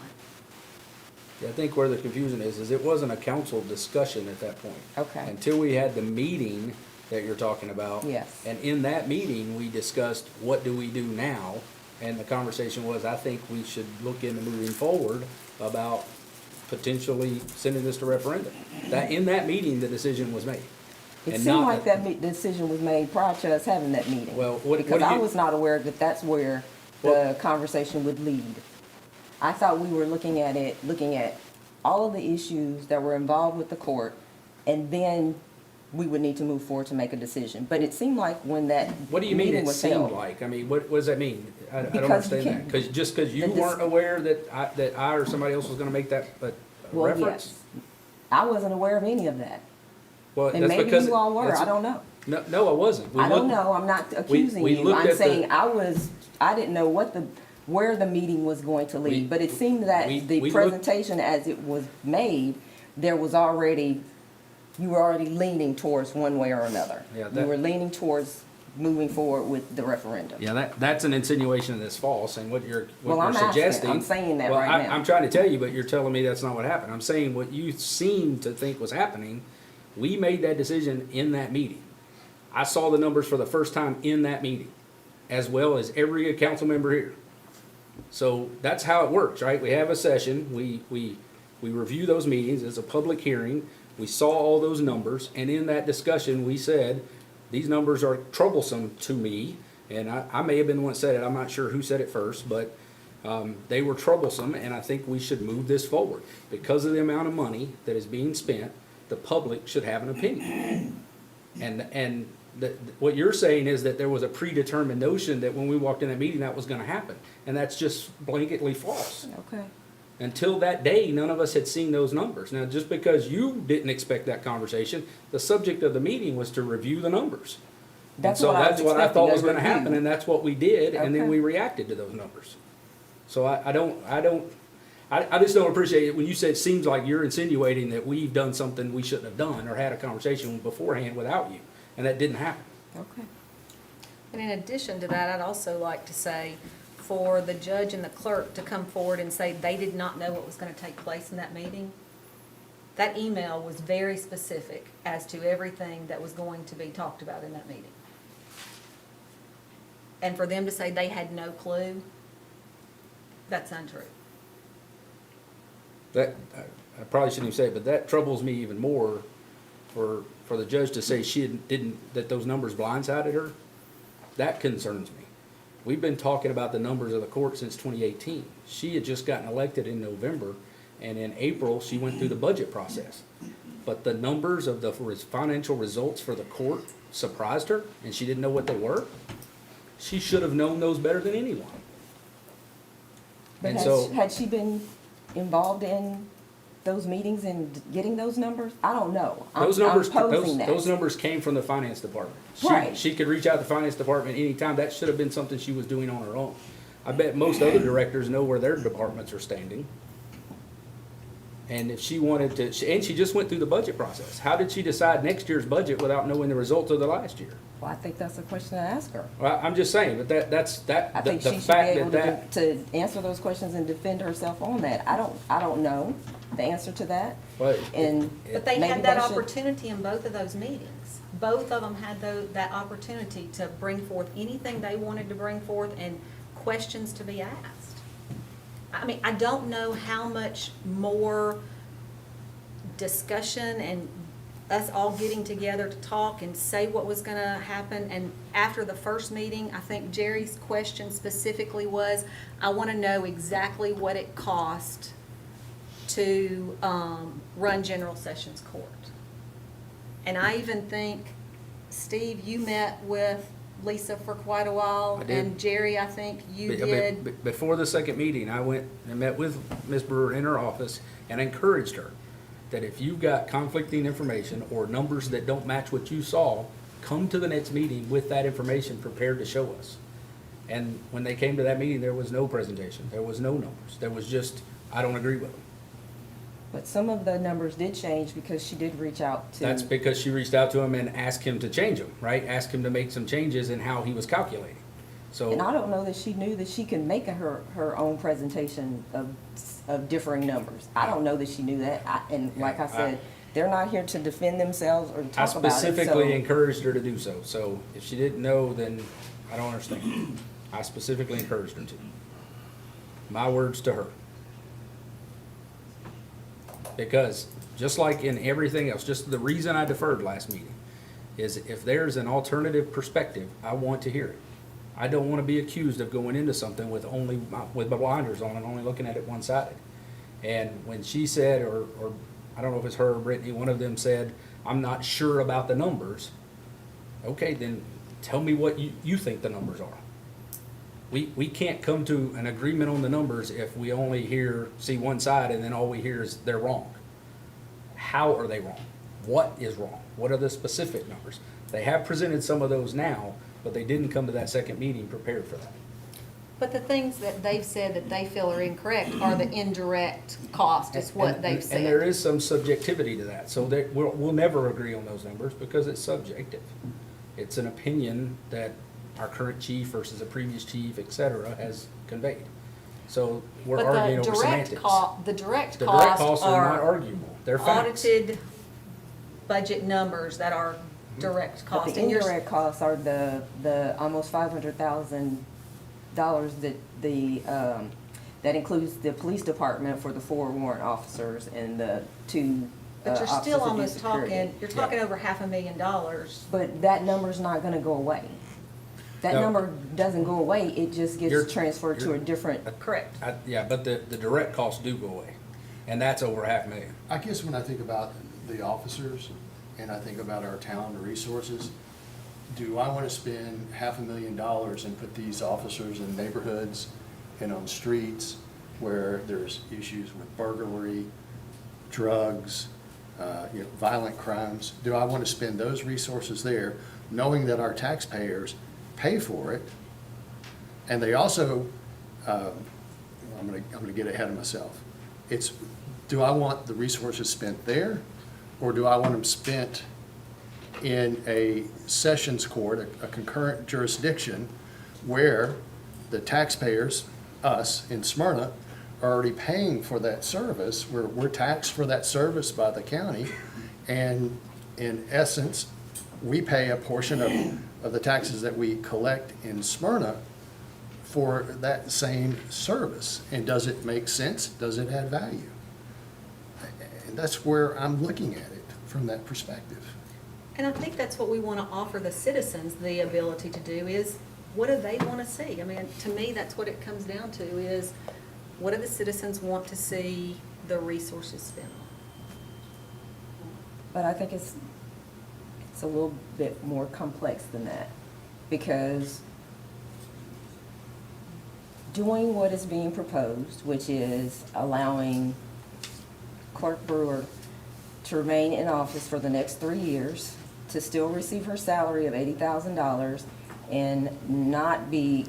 I think where the confusion is it wasn't a council discussion at that point. Okay. Until we had the meeting that you're talking about. Yes. And in that meeting, we discussed what do we do now? And the conversation was, I think we should look into moving forward about potentially sending this to referendum. In that meeting, the decision was made. It And seemed not like that decision was made prior to us having that meeting. Well, what Because do I you- was not aware that that's where Well- the conversation would lead. I thought we were looking at all of the issues that were involved with the court, and then we would need to move forward to make a decision. But it seemed like when that What do you mean meeting it was seemed held. like? I mean, what does that mean? I don't Because you understand that. can't- Because, just because you the dis- weren't aware that I or somebody else was gonna make that Well, reference? yes. I wasn't aware of any of that. Well, And that's maybe because you all were, it's- I don't know. No, I wasn't. We I don't looked- know, I'm not accusing we you. looked I'm at the- saying I didn't know where the meeting was going to We- lead. But it seemed that we the looked- presentation as it was made, you were already leaning towards one way or another. Yeah, You that- were leaning towards moving forward with the referendum. Yeah, that's an insinuation that's false, and what you're Well, I'm asking. suggesting. I'm saying that well, right now. I'm trying to tell you, but you're telling me that's not what happened. I'm saying what you seem to think was happening, we made that decision in that meeting. I saw the numbers for the first time in that meeting, as well as every council member here. So that's how it works, right? We have a session, we review those meetings, it's a public hearing, we saw all those numbers, and in that discussion, we said, these numbers are troublesome to me, and I may have been the one that said it, I'm not sure who said it first, but they were troublesome, and I think we should move this forward. Because of the amount of money that is being spent, the public should have an opinion. And what you're saying is that there was a predetermined notion that when we walked in that meeting, that was gonna happen, and that's just blanketly false. Okay. Until that day, none of us had seen those numbers. Now, just because you didn't expect that conversation, the subject of the meeting was to review the numbers. That's And so what I was that's what I expecting, thought was a gonna happen, review. and that's what we did, and then Okay. we reacted to those numbers. So I just don't appreciate it when you say it seems like you're insinuating that we've done something we shouldn't have done or had a conversation beforehand without you, and that didn't happen. Okay. And in addition to that, I'd also like to say, for the judge and the clerk to come forward and say they did not know what was gonna take place in that meeting, that email was very specific as to everything that was going to be talked about in that meeting. And for them to say they had no clue, that's untrue. That, I probably shouldn't even say it, but that troubles me even more for the judge to say she didn't, that those numbers blindsided her. That concerns me. We've been talking about the numbers of the court since 2018. She had just gotten elected in November, and in April, she went through the budget process. But the numbers of the financial results for the court surprised her, and she didn't know what they were. She should have known those better than anyone. But And so- had she been involved in those meetings and getting those numbers? I don't know. I'm posing that. Those numbers came from the finance department. Right. She could reach out to the finance department anytime. That should have been something she was doing on her own. I bet most other directors know where their departments are standing. And if she wanted to, and she just went through the budget process. How did she decide next year's budget without knowing the results of the last year? Well, I think that's a question to ask her. Well, I'm just saying, but I think the she should be fact able that to answer those questions and defend herself on that. I don't know the answer to that. Well, And But they maybe had that should- opportunity in both of those meetings. Both of them had that opportunity to bring forth anything they wanted to bring forth and questions to be asked. I mean, I don't know how much more discussion and us all getting together to talk and say what was gonna happen. And after the first meeting, I think Jerry's question specifically was, I wanna know exactly what it cost to run General Sessions Court. And I even think, Steve, you met with Lisa for quite a while. I did. And Jerry, I think you But- did. but Before the second meeting, I went and met with Ms. Brewer in her office and encouraged her that if you've got conflicting information or numbers that don't match what you saw, come to the next meeting with that information prepared to show us. And when they came to that meeting, there was no presentation, there was no numbers, there was just, I don't agree with them. But some of the numbers did change because she did reach out to. That's because she reached out to him and asked him to change them, right? Asked him to make some changes in how he was calculating. So. And I don't know that she knew that she could make her own presentation of differing numbers. I don't know that she knew that. And like I said, they're not here to defend themselves or I talk about it. specifically So encouraged her to do so, so if she didn't know, then I don't understand. I specifically encouraged her to. My words to her. Because, just like in everything else, just the reason I deferred last meeting is if there's an alternative perspective, I want to hear it. I don't want to be accused of going into something with with my blinders on and only looking at it one-sided. And when she said, or I don't know if it's her or Brittany, one of them said, I'm not sure about the numbers. Okay, then tell me what you think the numbers are. We can't come to an agreement on the numbers if we only see one side and then all we hear is they're wrong. How are they wrong? What is wrong? What are the specific numbers? They have presented some of those now, but they didn't come to that second meeting prepared for that. But the things that they've said that they feel are incorrect are the indirect cost, is what they've said. And there is some subjectivity to that, so that we'll never agree on those numbers because it's subjective. It's an opinion that our current chief versus a previous chief, et cetera, has conveyed. So we're arguing over semantics. The direct The direct costs costs are not are arguable, they're facts. audited budget numbers that are direct But costs. the And you're- indirect costs are the almost $500,000 that includes the police department for the 4 warrant officers and the 2 But you're officers still that do almost security. talking, you're talking over $500,000. But that number's not gonna go away. That No. number doesn't go away, it just You're- gets transferred to a different, Correct. Yeah, but the direct costs do go away, and that's over $500,000. I guess when I think about the officers and I think about our town resources, do I want to spend $500,000 and put these officers in neighborhoods and on streets where there's issues with burglary, drugs, violent crimes? Do I want to spend those resources there, knowing that our taxpayers pay for it? And they also, I'm gonna get ahead of myself. Do I want the resources spent there, or do I want them spent in a sessions court, a concurrent jurisdiction, where the taxpayers, us in Smyrna, are already paying for that service? We're taxed for that service by the county, and in essence, we pay a portion of the taxes that we collect in Smyrna for that same service. And does it make sense? Does it add value? And that's where I'm looking at it from that perspective. And I think that's what we want to offer the citizens the ability to do is, what do they want to see? I mean, to me, that's what it comes down to is, what do the citizens want to see the resources spent on? but I think it's a little bit more complex than that. Because doing what is being proposed, which is allowing Clerk Brewer to remain in office for the next 3 years, to still receive her salary of $80,000, and not be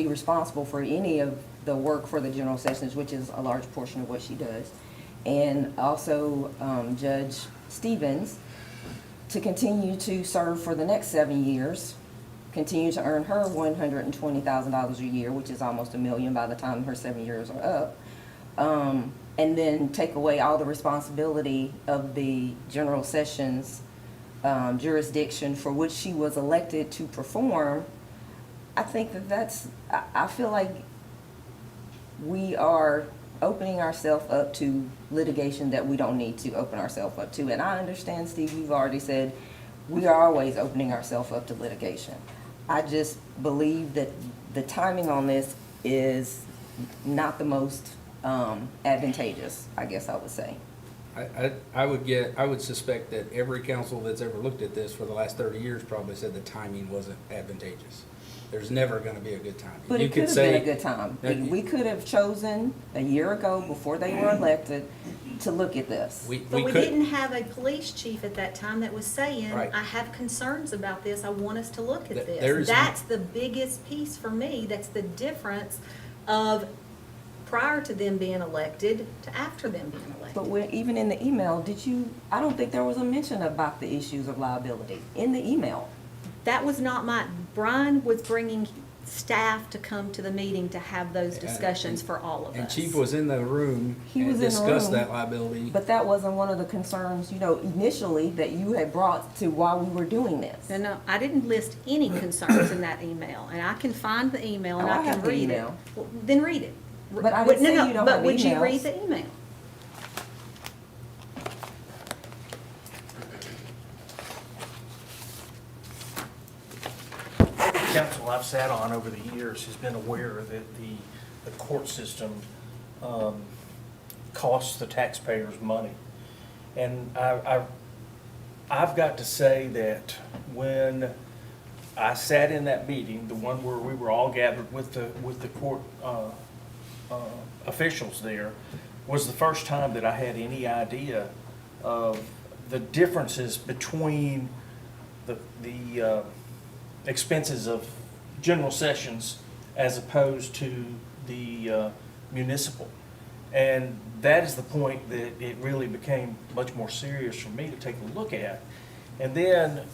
responsible for any of the work for the general sessions, which is a large portion of what she does. And also Judge Stevens to continue to serve for the next 7 years, continue to earn her $120,000 a year, which is almost $1 million by the time her 7 years are up. And then take away all the responsibility of the general sessions jurisdiction for which she was elected to perform. I think I feel like we are opening ourselves up to litigation that we don't need to open ourselves up to. And I understand, Steve, you've already said we are always opening ourselves up to litigation. I just believe that the timing on this is not the most advantageous, I guess I would say. I would suspect that every council that's ever looked at this for the last 30 years probably said the timing wasn't advantageous. There's never gonna be a good time. But You it could have say- been a good time. We could have chosen a year ago, before they were elected, to look at this. But we could- didn't have a police chief at that time that was saying, Right. I have concerns about this, I want us to look at There this. is- That's the biggest piece for me, that's the difference of prior to them being elected to after them being elected. But even in the email, I don't think there was a mention about the issues of liability in the email. That was not Brian was bringing staff to come to the meeting to have those discussions for all of us. And Chief was in the room He was and in the discussed room, that liability. But that wasn't one of the concerns, initially that you had brought to why we were doing this. No, I didn't list any concerns in that email, and I can find the email and Oh, I I can have the read it. email. Well, then read it. But I didn't No, say no, you don't but have would you emails. read the email? Council I've sat on over the years has been aware that the court system costs the taxpayers money. And I've got to say that when I sat in that meeting, the one where we were all gathered with the court officials there, was the first time that I had any idea of the differences between the expenses of general sessions as opposed to the municipal. And that is the point that it really became much more serious for me to take a look at. And then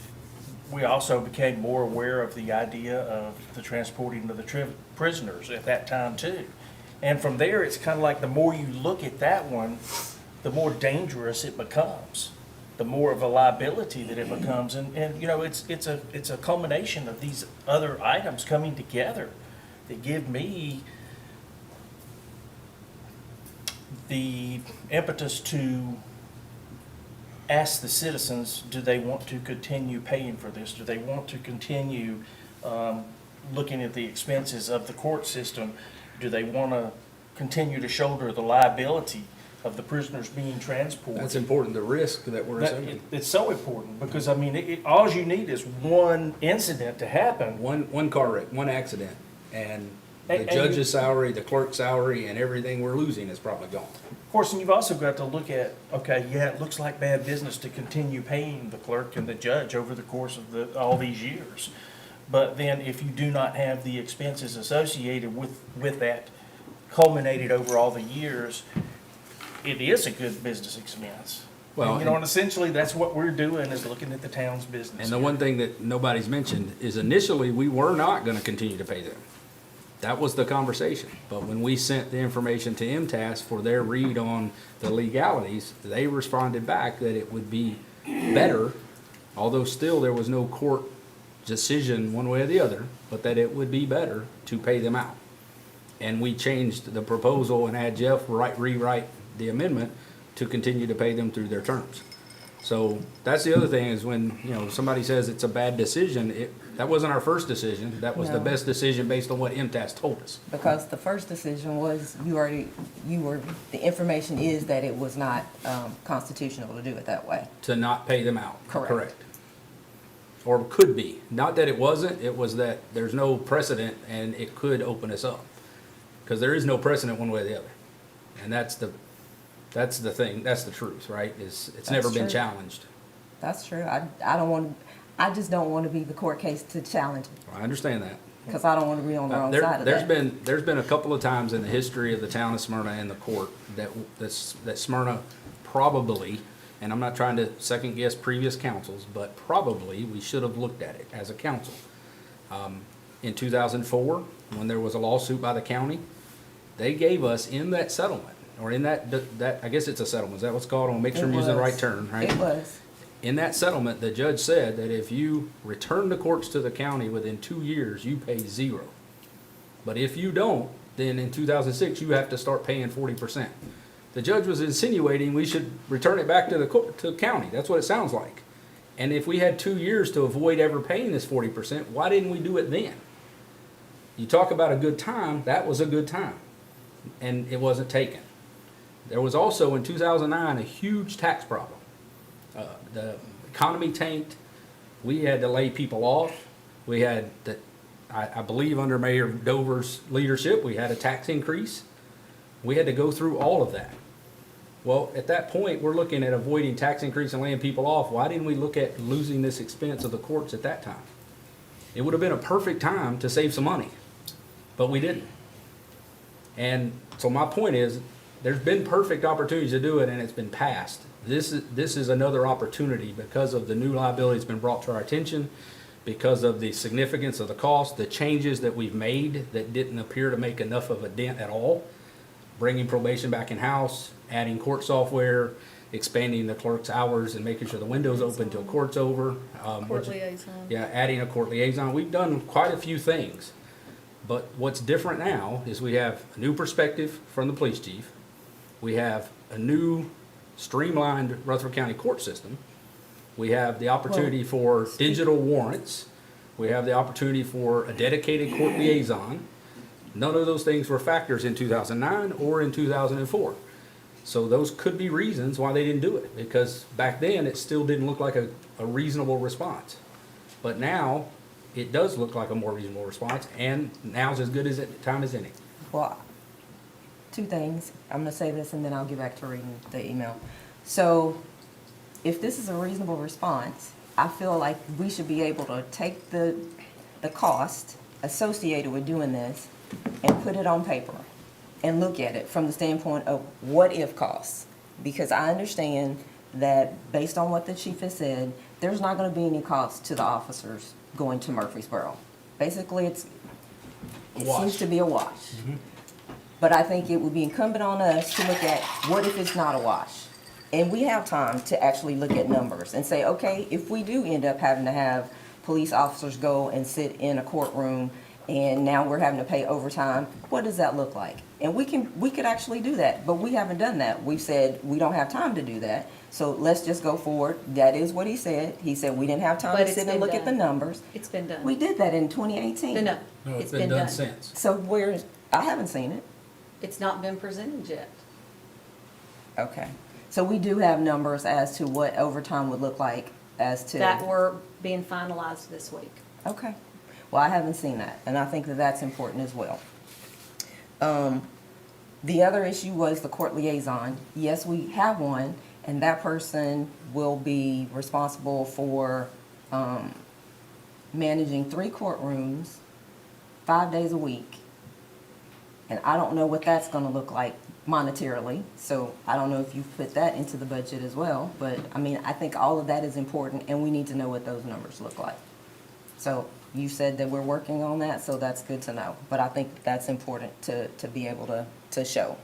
we also became more aware of the idea of the transporting of the prisoners at that time too. And from there, it's kind of like the more you look at that one, the more dangerous it becomes, the more of a liability that it becomes. And you know, it's a culmination of these other items coming together that give me the impetus to ask the citizens, do they want to continue paying for this? Do they want to continue looking at the expenses of the court system? Do they want to continue to shoulder the liability of the prisoners being transported? That's important, the risk that we're assuming. It's so important because, I mean, all you need is one incident to happen. One car wreck, one accident, and the And judge's salary, the clerk's salary, and everything we're losing is probably gone. Of course, and you've also got to look at, okay, yeah, it looks like bad business to continue paying the clerk and the judge over the course of all these years. But then if you do not have the expenses associated with that culminated over all the years, it is a good business expense. Well, And, you know, and essentially that's what we're doing, is looking at the town's business. And the one thing that nobody's mentioned is initially, we were not gonna continue to pay them. That was the conversation. But when we sent the information to MTS for their read on the legalities, they responded back that it would be better, although still there was no court decision one way or the other, but that it would be better to pay them out. And we changed the proposal and had Jeff rewrite the amendment to continue to pay them through their terms. So that's the other thing, is when, you know, somebody says it's a bad decision, that wasn't our first decision. That was the No. best decision based on what MTS told us. Because the first decision was, the information is that it was not constitutional to do it that way. To not pay them out. Correct. Or could be. Not that it wasn't, it was that there's no precedent and it could open us up. Because there is no precedent one way or the other. And that's the thing, that's the truth, right? It's never been true. challenged. That's true. I just don't want to be the court case to challenge it, I understand that. because I don't want to be on the wrong side of that. There's been a couple of times in the history of the town of Smyrna and the court that Smyrna probably, and I'm not trying to second guess previous councils, but probably we should have looked at it as a council. In 2004, when there was a lawsuit by the county, they gave us in that settlement, or in that, I guess it's a settlement, is that what's called? I want to make sure I'm using the right term, right? It was. In that settlement, the judge said that if you return the courts to the county within 2 years, you pay 0. But if you don't, then in 2006, you have to start paying 40%. The judge was insinuating we should return it back to the county. That's what it sounds like. And if we had 2 years to avoid ever paying this 40%, why didn't we do it then? You talk about a good time, that was a good time. And it wasn't taken. There was also in 2009 a huge tax problem. The economy tanked. We had to lay people off. We had, I believe under Mayor Dover's leadership, we had a tax increase. We had to go through all of that. Well, at that point, we're looking at avoiding tax increase and laying people off. Why didn't we look at losing this expense of the courts at that time? It would have been a perfect time to save some money, but we didn't. And so my point is, there's been perfect opportunities to do it and it's been passed. This is another opportunity because of the new liability that's been brought to our attention, because of the significance of the cost, the changes that we've made that didn't appear to make enough of a dent at all. Bringing probation back in-house, adding court software, expanding the clerk's hours and making sure the window's open till court's over. Court liaison. Yeah, adding a court liaison. We've done quite a few things. But what's different now is we have a new perspective from the police chief. We have a new streamlined Rutherford County court system. We have the opportunity for digital warrants. We have the opportunity for a dedicated court liaison. None of those things were factors in 2009 or in 2004. So those could be reasons why they didn't do it, because back then, it still didn't look like a reasonable response. But now, it does look like a more reasonable response, and now's as good as time as any. Well, two things. I'm gonna say this and then I'll get back to reading the email. So if this is a reasonable response, I feel like we should be able to take the cost associated with doing this and put it on paper and look at it from the standpoint of what if costs. Because I understand that based on what the chief has said, there's not gonna be any cost to the officers going to Murfreesboro. Basically, it seems to be a wash. But I think it would be incumbent on us to look at what if it's not a wash? And we have time to actually look at numbers and say, okay, if we do end up having to have police officers go and sit in a courtroom and now we're having to pay overtime, what does that look like? And we could actually do that, but we haven't done that. We've said we don't have time to do that, so let's just go forward. That is what he said. He said we didn't have time But to it's sit and been look at the done. numbers. It's been done. We did that in 2018. No, No, it's been done. since. So I haven't seen it. It's not been presented yet. Okay. So we do have numbers as to what overtime would look like as to. That were being finalized this week. Okay. Well, I haven't seen that, and I think that that's important as well. The other issue was the court liaison. Yes, we have one, and that person will be responsible for managing 3 courtrooms, 5 days a week. And I don't know what that's gonna look like monetarily, so I don't know if you've put that into the budget as well, but I mean, I think all of that is important, and we need to know what those numbers look like. So you said that we're working on that, so that's good to know, but I think that's important to be able to show.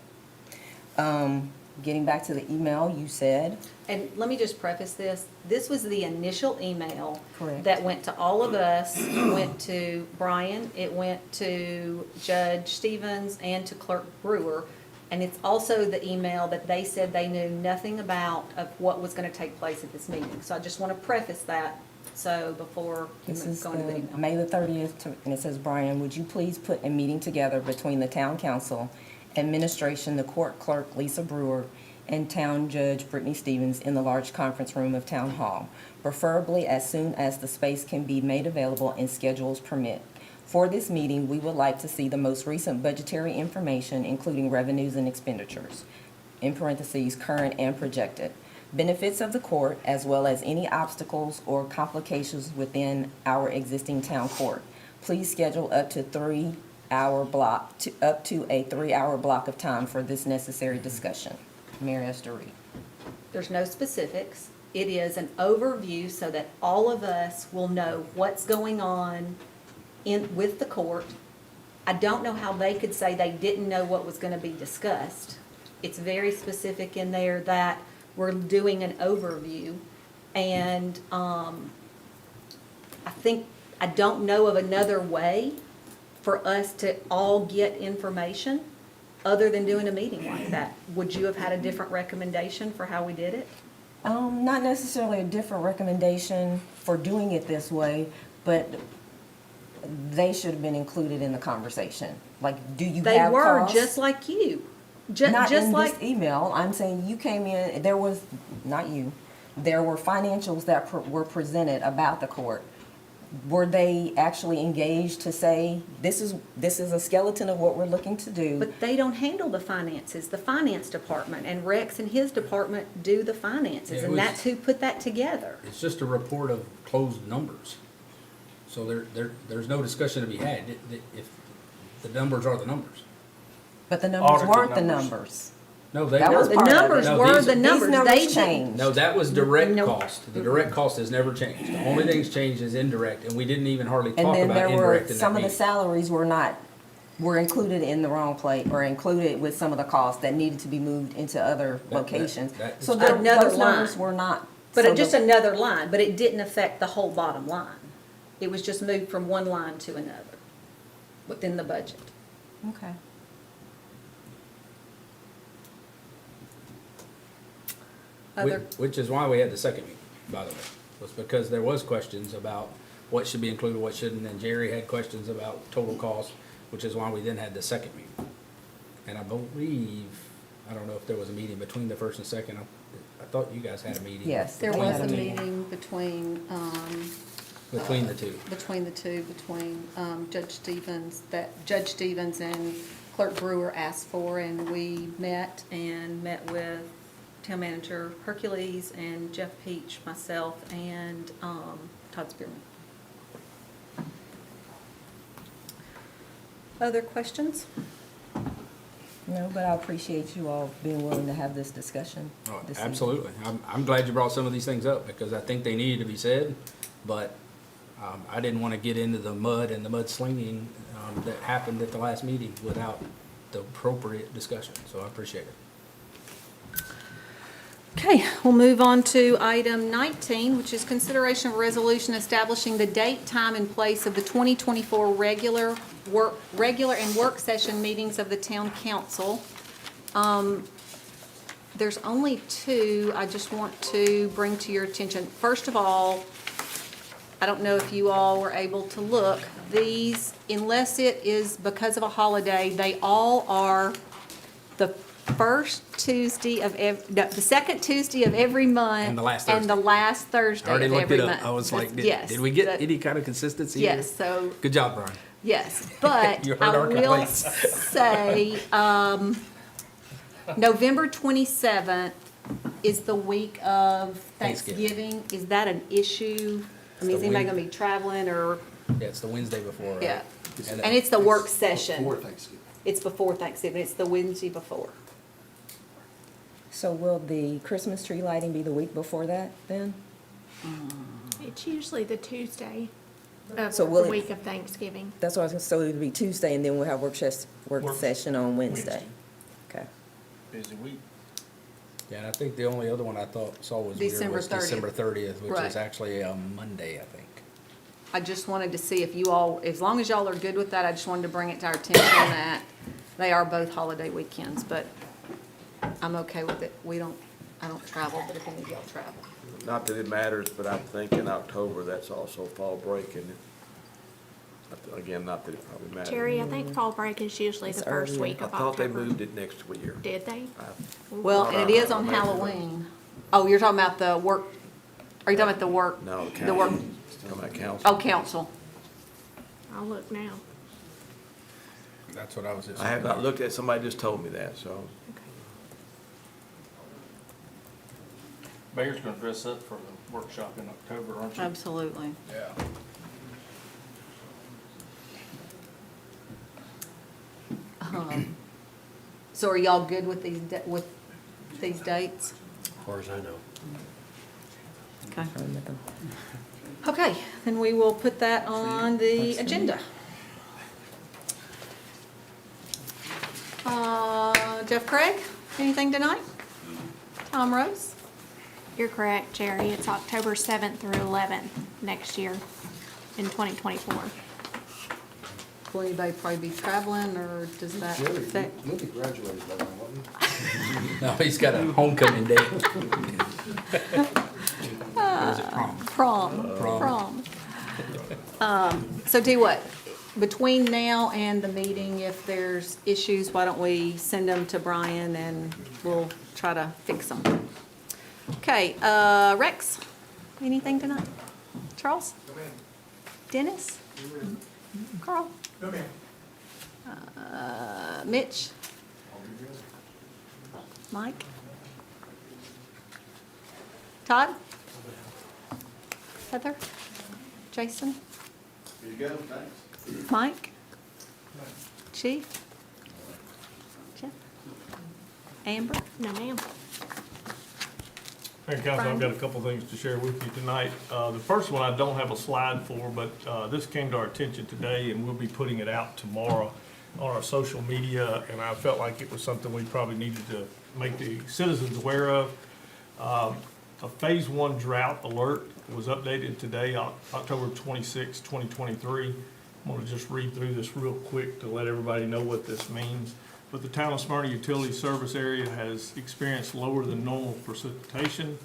Getting back to the email, you said, And let me just preface this. This was the initial email Correct. that went to all of us, went to Brian, it went to Judge Stevens, and to Clerk Brewer. And it's also the email that they said they knew nothing about of what was gonna take place at this meeting. So I just wanna preface that, so before you this is go into the the email. May the 30th, and it says, Brian, would you please put a meeting together between the town council, administration, the court clerk, Lisa Brewer, and town judge, Brittany Stevens, in the large conference room of Town Hall, preferably as soon as the space can be made available and schedules permit. For this meeting, we would like to see the most recent budgetary information, including revenues and expenditures, in parentheses, current and projected, benefits of the court, as well as any obstacles or complications within our existing town court. Please schedule up to a 3-hour block of time for this necessary discussion. Mary Esther Reed. There's no specifics. It is an overview so that all of us will know what's going on with the court. I don't know how they could say they didn't know what was gonna be discussed. It's very specific in there that we're doing an overview. And, I don't know of another way for us to all get information other than doing a meeting like that. Would you have had a different recommendation for how we did it? Not necessarily a different recommendation for doing it this way, but they should have been included in the conversation. Like, do you They have were, costs? just like you. Not Just in like, this email. I'm saying you came in, there was, not you, there were financials that were presented about the court. Were they actually engaged to say, this is a skeleton of what we're looking to do? but they don't handle the finances, the finance department, and Rex and his department do the finances, It and was- that's who put that together. It's just a report of closed numbers. So there's no discussion to be had. If the numbers are the numbers. But the numbers Audited weren't the numbers. numbers. No, they That was were. The part of it. numbers No, were these- the these numbers. These They numbers didn't- changed. No, that was direct Nope. cost. The direct cost has never changed. The only thing's changed is indirect, and we didn't even hardly And talk then about there were, indirect in that some of the meeting. salaries were included in the wrong place, or included with some of the costs that needed to be moved into other That- locations. that is So correct. Another those numbers line. were not. But so just the- another line, but it didn't affect the whole bottom line. It was just moved from one line to another within the budget. Okay. Other, Which is why we had the second meeting, by the way, was because there was questions about what should be included, what shouldn't, and Jerry had questions about total cost, which is why we then had the second meeting. And I believe, I don't know if there was a meeting between the first and second. I thought you guys had a meeting. Yes, There we was had a a meeting. meeting between, Between the two. between Judge Stevens, that Judge Stevens and Clerk Brewer asked for, and we met with Town Manager Hercules and Jeff Peach, myself, and Todd Spearman. Other questions? No, but I appreciate you all being willing to have this discussion. Oh, this evening. absolutely. I'm glad you brought some of these things up because I think they needed to be said, but I didn't want to get into the mud and the mudslinging that happened at the last meeting without the appropriate discussion, so I appreciate it. Okay, we'll move on to item 19, which is consideration of a resolution establishing the date, time, and place of the 2024 regular and work session meetings of the town council. There's only two I just want to bring to your attention. First of all, I don't know if you all were able to look. These, unless it is because of a holiday, they all are the first Tuesday of the second Tuesday of every month. And the last And the Thursday. last I Thursday already of looked every it month. up. I was like, Yes, did we get that- any kind of consistency here? Yes, so, Good job, Brian. yes, but You heard I our will complaints. say, November 27th is the week of Thanksgiving. Is that an issue? I mean, is the anybody week. gonna be traveling or, Yeah, it's the Wednesday before, right? yeah. And And it's the work session. Before Thanksgiving. It's before Thanksgiving. It's the Wednesday before. So will the Christmas tree lighting be the week before that then? It's usually the Tuesday of So the will it- week of Thanksgiving. That's what I was gonna, so it'll be Tuesday and then we'll have work session on Wednesday. Okay. Busy week. Yeah, and I think the only other one I saw was weird December was 30th. December 30th, which Right. is actually a Monday, I think. I just wanted to see if you all, as long as y'all are good with that, I just wanted to bring it to our attention that they are both holiday weekends, but I'm okay with it. I don't travel, but if any of y'all travel. Not that it matters, but I think in October, that's also fall break, and again, not that it probably matters. Jerry, I think fall break is usually the first earlier. week I of thought they October. moved it next year. Did they? Well, and it is on Halloween. Oh, you're talking about the work, are you talking about the work? No, the The work, council, talking about council. oh, council. I'll look now. That's what I was just. I have not looked at, somebody just told me that, so. Mayor's gonna dress up for the workshop in October, aren't you? Absolutely. Yeah. So are y'all good with these dates? As far as I know. Okay. Okay, then we will put that on the agenda. Jeff Craig, anything tonight? Tom Rose? You're correct, Jerry. It's October 7th through 11th next year in 2024. Will anybody probably be traveling, or does that affect? You'll be graduated by then, won't you? No, he's got a homecoming date. Or is it prom? Prom. So do what? Between now and the meeting, if there's issues, why don't we send them to Brian and we'll try to fix them. Okay, Rex, anything tonight? Charles? Dennis? Carl? No, ma'am. Mitch? Mike? Todd? Heather? Jason? Here you go, thanks. Mike? Chief? Jeff? Amber? No, ma'am. Mayor and Council, I've got a couple things to share with you tonight. The first one I don't have a slide for, but this came to our attention today, and we'll be putting it out tomorrow on our social media, and I felt like it was something we probably needed to make the citizens aware of. A Phase 1 drought alert was updated today, October 26, 2023. I'm going to just read through this real quick to let everybody know what this means. But the town of Smyrna Utility Service Area has experienced lower than normal precipitation.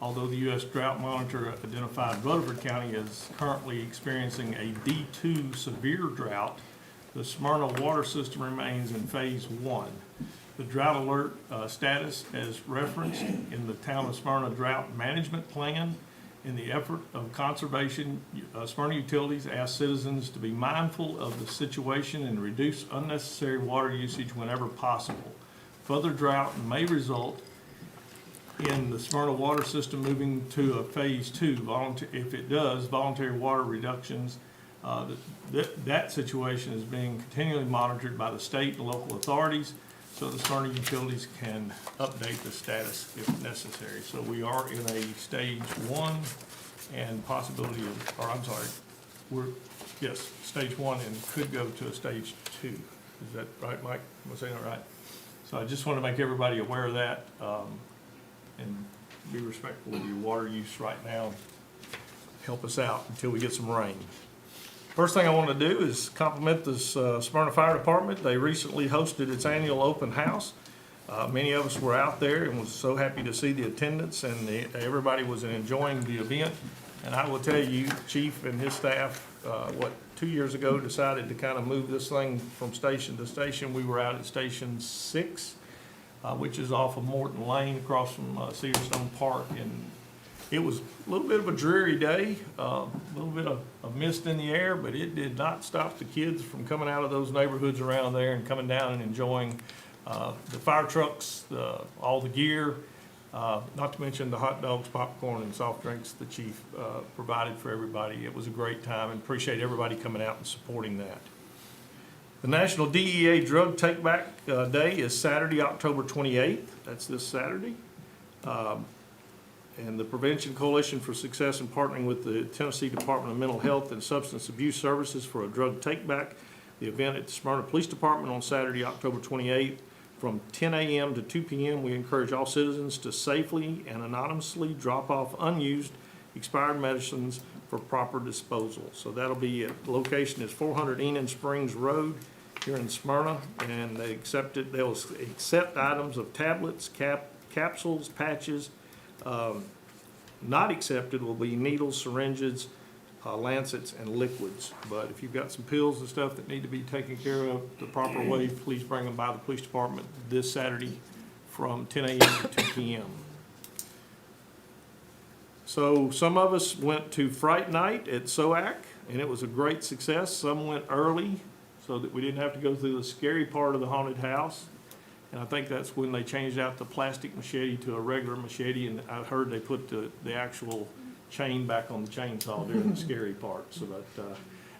Although the U.S. Drought Monitor identified Rutherford County as currently experiencing a D2 severe drought, the Smyrna water system remains in Phase 1. the drought alert status as referenced in the Town of Smyrna Drought Management Plan. In the effort of conservation, Smyrna Utilities asks citizens to be mindful of the situation and reduce unnecessary water usage whenever possible. Further drought may result in the Smyrna water system moving to a phase 2. If it does, voluntary water reductions. That situation is being continually monitored by the state and local authorities, so the Smyrna Utilities can update the status if necessary. So we are in a stage 1 and possibility of, or I'm sorry, stage 1 and could go to a stage 2. Is that right, Mike? Am I saying that right? So I just want to make everybody aware of that, and be respectful of your water use right now. Help us out until we get some rain. First thing I want to do is compliment the Smyrna Fire Department. They recently hosted its annual open house. Many of us were out there and was so happy to see the attendance, and everybody was enjoying the event. And I will tell you, Chief and his staff, 2 years ago decided to kind of move this thing from station to station. We were out at Station 6, which is off of Morton Lane across from Cedarstone Park. And it was a little bit of a dreary day, a little bit of mist in the air, but it did not stop the kids from coming out of those neighborhoods around there and coming down and enjoying the fire trucks, all the gear, not to mention the hot dogs, popcorn, and soft drinks the chief provided for everybody. It was a great time, and appreciate everybody coming out and supporting that. The National DEA Drug Take Back Day is Saturday, October 28th. That's this Saturday. And the Prevention Coalition for Success in partnering with the Tennessee Department of Mental Health and Substance Abuse Services for a drug take-back. The event at the Smyrna Police Department on Saturday, October 28th from 10 a.m. to 2 p.m. We encourage all citizens to safely and anonymously drop off unused expired medicines for proper disposal. So that'll be at, the location is 400 Enon Springs Road here in Smyrna, and they'll accept items of tablets, capsules, patches. Not accepted will be needles, syringes, lancets, and liquids. But if you've got some pills and stuff that need to be taken care of the proper way, please bring them by the police department this Saturday from 10 a.m. to 2 p.m. So some of us went to Fright Night at SOAC, and it was a great success. Some went early so that we didn't have to go through the scary part of the haunted house. And I think that's when they changed out the plastic machete to a regular machete, and I heard they put the actual chain back on the chainsaw during the scary part. So that,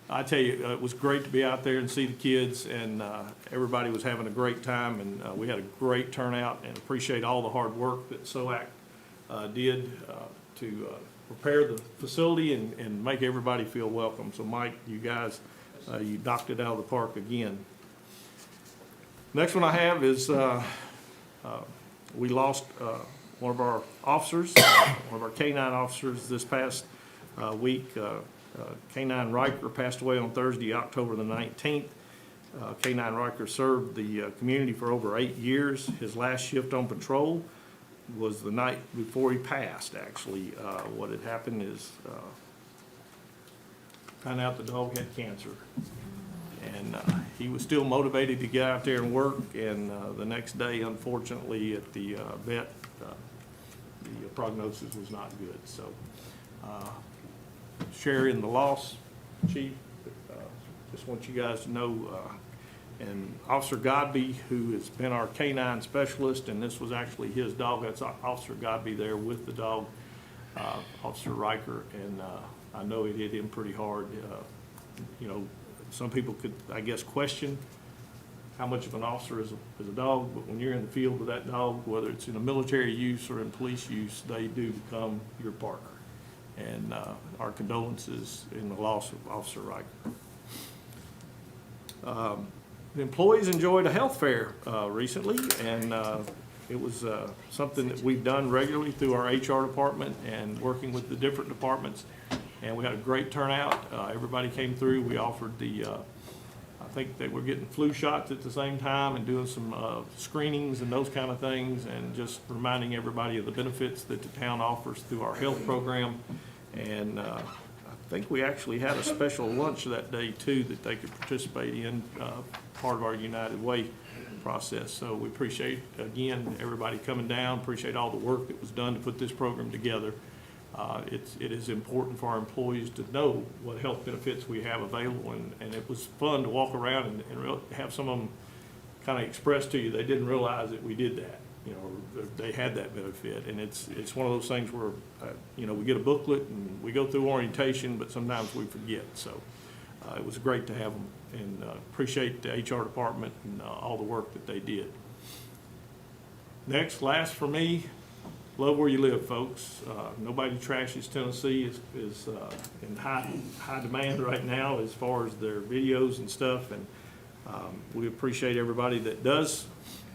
I tell you, it was great to be out there and see the kids, and everybody was having a great time, and we had a great turnout, and appreciate all the hard work that SOAC did to prepare the facility and make everybody feel welcome. So Mike, you guys, you knocked it out of the park again. Next one I have is we lost one of our officers, one of our K-9 officers this past week. K-9 Riker passed away on Thursday, October the 19th. K-9 Riker served the community for over 8 years. His last shift on patrol was the night before he passed, actually. What had happened is found out the dog had cancer. And he was still motivated to get out there and work, and the next day, unfortunately, at the vet, the prognosis was not good. So sharing the loss, Chief, just want you guys to know, and Officer Godby, who has been our K-9 specialist, and this was actually his dog, that's Officer Godby there with the dog, Officer Riker, and I know it hit him pretty hard. You know, some people could, I guess, question how much of an officer is a dog, but when you're in the field with that dog, whether it's in a military use or in police use, they do become your partner. And our condolences in the loss of Officer Riker. The employees enjoyed a health fair recently, and it was something that we've done regularly through our HR department and working with the different departments. And we had a great turnout. Everybody came through. We offered I think they were getting flu shots at the same time and doing some screenings and those kind of things, and just reminding everybody of the benefits that the town offers through our health program. And I think we actually had a special lunch that day too that they could participate in, part of our United Way process. So we appreciate, again, everybody coming down, appreciate all the work that was done to put this program together. It is important for our employees to know what health benefits we have available, and it was fun to walk around and have some of them kind of express to you they didn't realize that we did that, you know, or they had that benefit. And it's one of those things where, you know, we get a booklet and we go through orientation, but sometimes we forget. So it was great to have them, and appreciate the HR department and all the work that they did. Last for me, love where you live, folks. Nobody trashes Tennessee is in high demand right now as far as their videos and stuff, and we appreciate everybody that does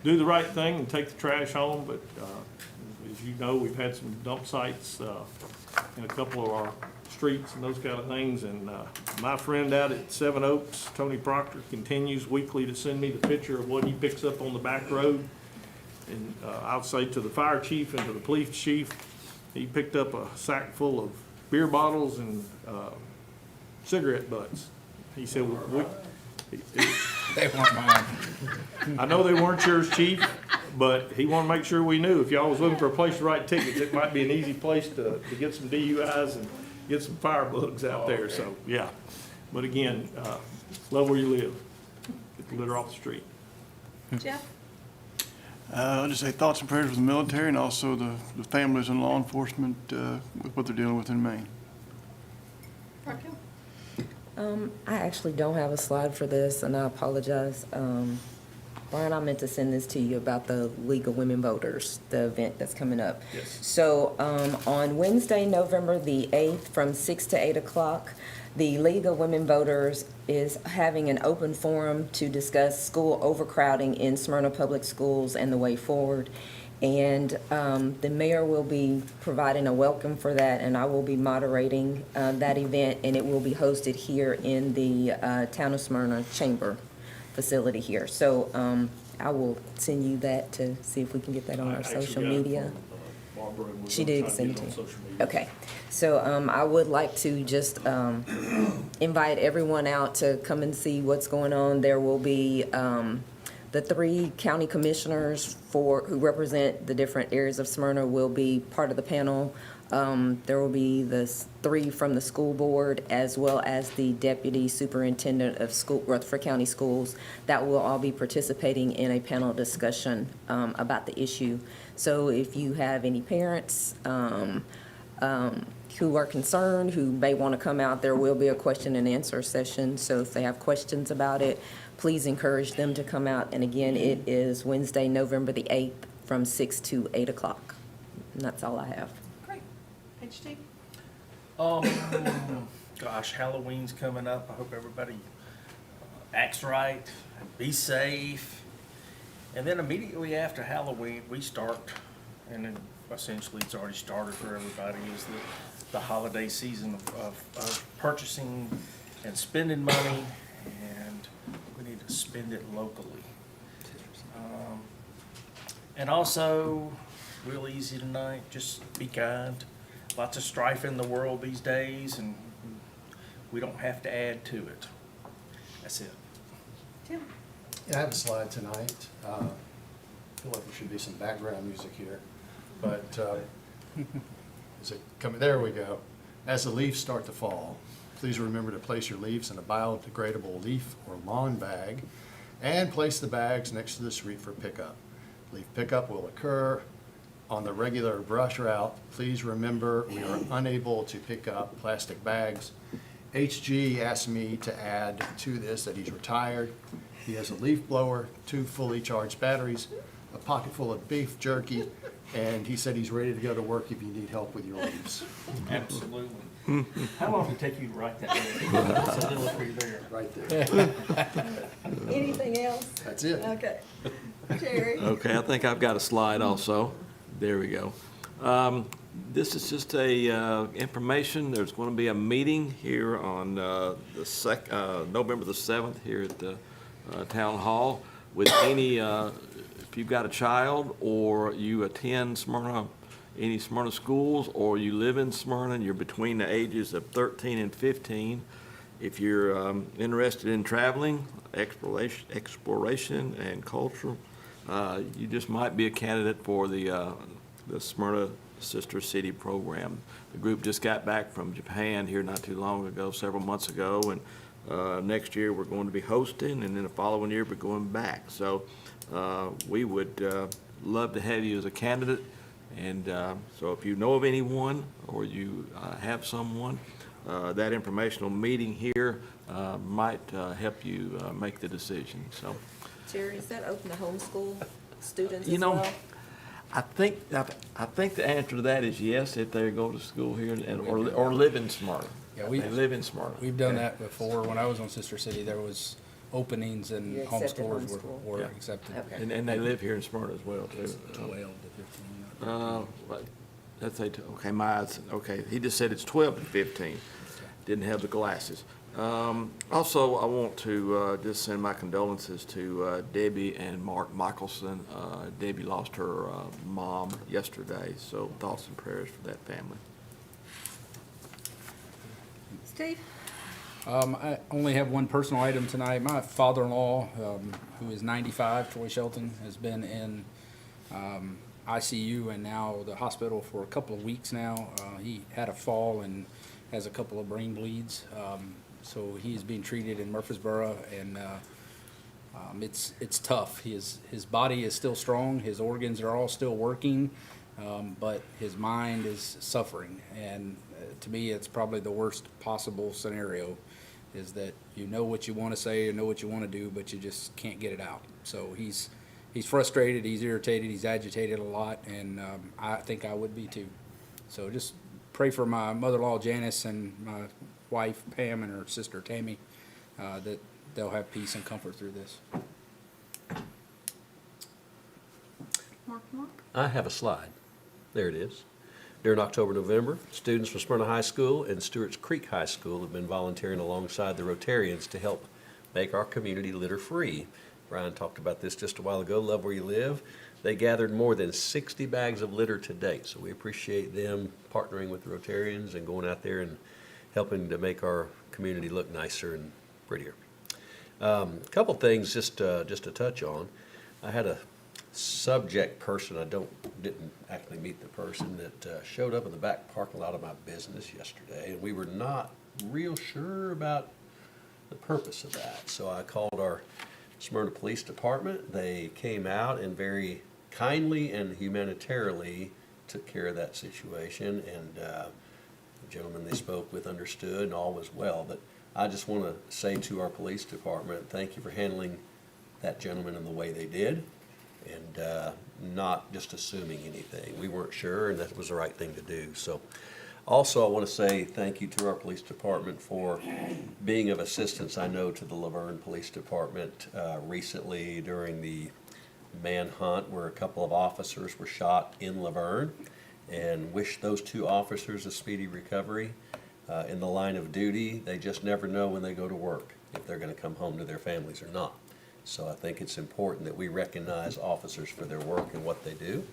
do the right thing and take the trash home. But as you know, we've had some dump sites in a couple of our streets and those kind of things, and my friend out at Seven Oaks, Tony Proctor, continues weekly to send me the picture of what he picks up on the back road. And I'll say to the fire chief and to the police chief, he picked up a sack full of beer bottles and cigarette butts. He said, They weren't mine. I know they weren't yours, chief, but he wanted to make sure we knew if y'all was looking for a place to write tickets, it might be an easy place to get some DUIs and get some fire bugs out there. So, yeah. But again, love where you live. Get the litter off the street. Jeff? I'll just say thoughts and prayers for the military and also the families and law enforcement with what they're dealing with in Maine. Raquel? I actually don't have a slide for this, and I apologize. Brian, I meant to send this to you about the League of Women Voters, the event that's coming up. Yes. So on Wednesday, November the 8th, from 6 to 8 o'clock, the League of Women Voters is having an open forum to discuss school overcrowding in Smyrna Public Schools and the way forward. And the mayor will be providing a welcome for that, and I will be moderating that event, and it will be hosted here in the Town of Smyrna Chamber facility here. So I will send you that to see if we can get that on our social media. She did send it to you. Okay, so I would like to just invite everyone out to come and see what's going on. There will be the 3 county commissioners who represent the different areas of Smyrna will be part of the panel. There will be the 3 from the school board, as well as the deputy superintendent of Rutherford County Schools, that will all be participating in a panel discussion about the issue. So if you have any parents who are concerned, who may want to come out, there will be a question and answer session. So if they have questions about it, please encourage them to come out. And again, it is Wednesday, November the 8th, from 6 to 8 o'clock. And that's all I have. Great. HT? Gosh, Halloween's coming up. I hope everybody acts right and be safe. And then immediately after Halloween, we start, and then essentially it's already started for everybody, is the holiday season of purchasing and spending money, and we need to spend it locally. And also, real easy tonight, just be kind. Lots of strife in the world these days, and we don't have to add to it. That's it. Tim? Yeah, I have a slide tonight. I feel like there should be some background music here, but is it coming? There we go. As the leaves start to fall, please remember to place your leaves in a biodegradable leaf or lawn bag and place the bags next to the street for pickup. Leaf pickup will occur on the regular brush route. Please remember we are unable to pick up plastic bags. HG asked me to add to this that he's retired. He has a leaf blower, 2 fully charged batteries, a pocket full of beef jerky, and he said he's ready to go to work if you need help with your leaves. Absolutely. How long did it take you to write that down? It's a little over there. Right there. Anything else? That's it. Okay. Jerry? Okay, I think I've got a slide also. There we go. This is just a information. There's going to be a meeting here on November the 7th here at the Town Hall with any, if you've got a child or you attend Smyrna, any Smyrna schools, or you live in Smyrna and you're between the ages of 13 and 15, If you're interested in traveling, exploration and culture, you just might be a candidate for the Smyrna Sister City program. The group just got back from Japan here not too long ago, several months ago, and next year we're going to be hosting, and then the following year we're going back. So we would love to have you as a candidate, and so if you know of anyone or you have someone, that informational meeting here might help you make the decision. So, Jerry, is that open to homeschool students you as know, well? I think the answer to that is yes, if they go to school here or live in Smyrna. Yeah, They live in Smyrna. We've done that before. When I was on Sister City, there was openings and You accepted homeschoolers homeschool. were Yeah. accepted. Okay. And they live here in Smyrna as well, too. 12 to 15. Let's say, okay, he just said it's 12 to 15. Didn't have the glasses. Also, I want to just send my condolences to Debbie and Mark Michelson. Debbie lost her mom yesterday, so thoughts and prayers for that family. Steve? I only have one personal item tonight. My father-in-law, who is 95, Troy Shelton, has been in ICU and now the hospital for a couple of weeks now. He had a fall and has a couple of brain bleeds. So he is being treated in Murfreesboro, and it's tough. His body is still strong. His organs are all still working, but his mind is suffering. And to me, it's probably the worst possible scenario, is that you know what you want to say, you know what you want to do, but you just can't get it out. So he's frustrated, he's irritated, he's agitated a lot, and I think I would be too. So just pray for my mother-in-law Janice and my wife Pam and her sister Tammy, that they'll have peace and comfort through this. Mark? I have a slide. There it is. During October, November, students from Smyrna High School and Stewart's Creek High School have been volunteering alongside the Rotarians to help make our community litter-free. Brian talked about this just a while ago, Love Where You Live. They gathered more than 60 bags of litter to date, so we appreciate them partnering with the Rotarians and going out there and helping to make our community look nicer and prettier. A couple things just to touch on. I had a subject person, I didn't actually meet the person, that showed up in the back parking lot of my business yesterday, and we were not real sure about the purpose of that. So I called our Smyrna Police Department. They came out and very kindly and humanitarily took care of that situation, and the gentleman they spoke with understood, and all was well. But I just want to say to our police department, thank you for handling that gentleman in the way they did, and not just assuming anything. We weren't sure, and that was the right thing to do. So also, I want to say thank you to our police department for being of assistance, I know, to the Laverne Police Department recently during the manhunt where a couple of officers were shot in Laverne, and wish those two officers a speedy recovery. In the line of duty, they just never know when they go to work if they're going to come home to their families or not. So I think it's important that we recognize officers for their work and what they do,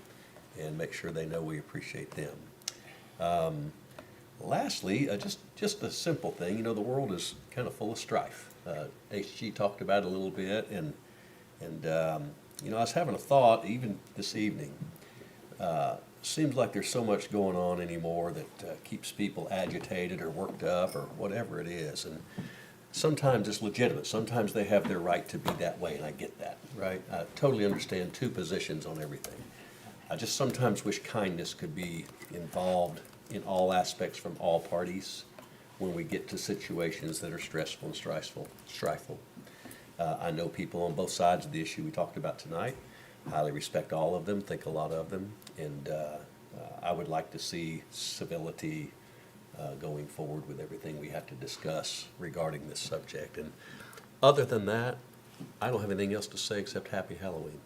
and make sure they know we appreciate them. Lastly, just a simple thing. You know, the world is kind of full of strife. HG talked about it a little bit, and you know, I was having a thought even this evening. Seems like there's so much going on anymore that keeps people agitated or worked up or whatever it is, and sometimes it's legitimate. Sometimes they have their right to be that way, and I get that, right? I totally understand two positions on everything. I just sometimes wish kindness could be involved in all aspects from all parties when we get to situations that are stressful and strifeful. I know people on both sides of the issue we talked about tonight. Highly respect all of them, think a lot of them, and I would like to see civility going forward with everything we have to discuss regarding this subject. And other than that, I don't have anything else to say except Happy Halloween.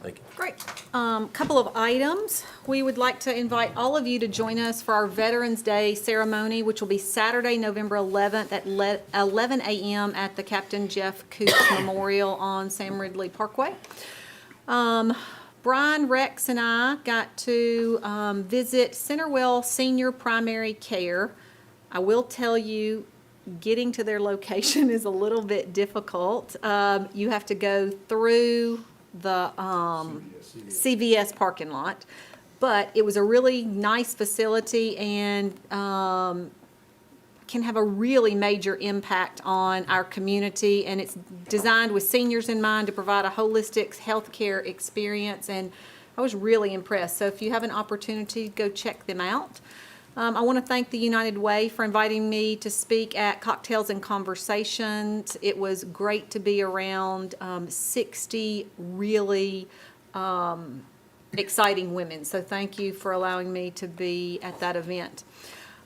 Thank you. Great. Couple of items. We would like to invite all of you to join us for our Veterans Day ceremony, which will be Saturday, November 11th at 11 a.m. at the Captain Jeff Coots Memorial on Sam Ridley Parkway. Brian, Rex, and I got to visit Centerwell Senior Primary Care. I will tell you, getting to their location is a little bit difficult. You have to go through the CVS parking lot. But it was a really nice facility and can have a really major impact on our community. And it's designed with seniors in mind to provide a holistic healthcare experience. And I was really impressed. So if you have an opportunity, go check them out. I want to thank the United Way for inviting me to speak at Cocktails and Conversations. It was great to be around 60 really exciting women. So thank you for allowing me to be at that event.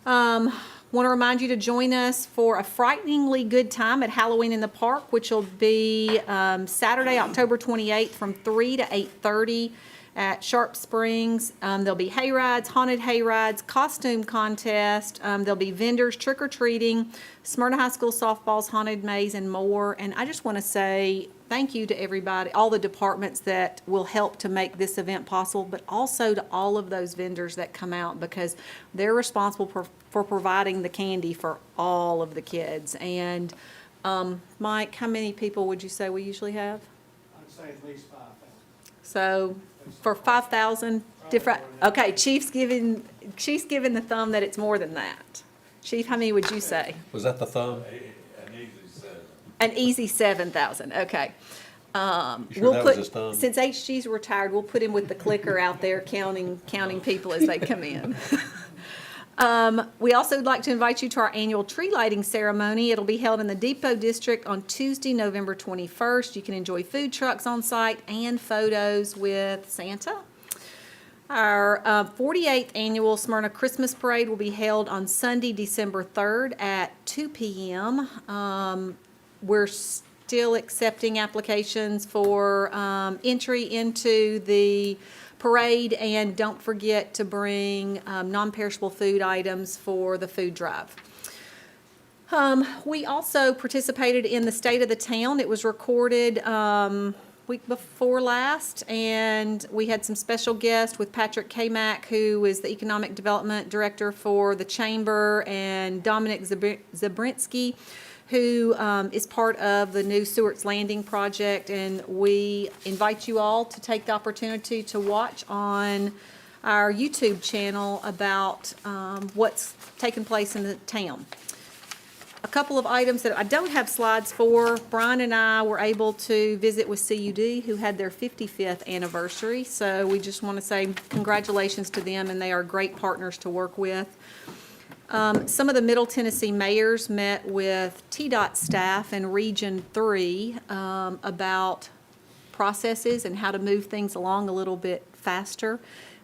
Want to remind you to join us for a frighteningly good time at Halloween in the Park, which will be Saturday, October 28th from 3 to 8:30 at Sharp Springs. There'll be hay rides, haunted hay rides, costume contest. There'll be vendors, trick-or-treating, Smyrna High School softballs, haunted maze, and more. And I just want to say thank you to everybody, all the departments that will help to make this event possible, but also to all of those vendors that come out, because they're responsible for providing the candy for all of the kids. And Mike, how many people would you say we usually have? I'd say at least 5,000. So for 5,000 different, okay, Chief's giving the thumb that it's more than that. Chief, how many would you say? Was that the thumb? An easy 7,000, okay. You sure that was his thumb? Since HG's retired, we'll put him with the clicker out there counting people as they come in. We also would like to invite you to our annual tree lighting ceremony. It'll be held in the Depot District on Tuesday, November 21st. You can enjoy food trucks on site and photos with Santa. Our 48th annual Smyrna Christmas Parade will be held on Sunday, December 3rd at 2 p.m. We're still accepting applications for entry into the parade, and don't forget to bring non-perishable food items for the food drive. We also participated in the State of the Town. It was recorded week before last, and we had some special guests with Patrick Kamack, who is the Economic Development Director for the Chamber, and Dominic Zabrinsky, who is part of the new Stewart's Landing project. And we invite you all to take the opportunity to watch on our YouTube channel about what's taking place in the town. A couple of items that I don't have slides for. Brian and I were able to visit with CUD, who had their 55th anniversary. So we just want to say congratulations to them, and they are great partners to work with. Some of the Middle Tennessee mayors met with TDOT staff in Region 3 about processes and how to move things along a little bit faster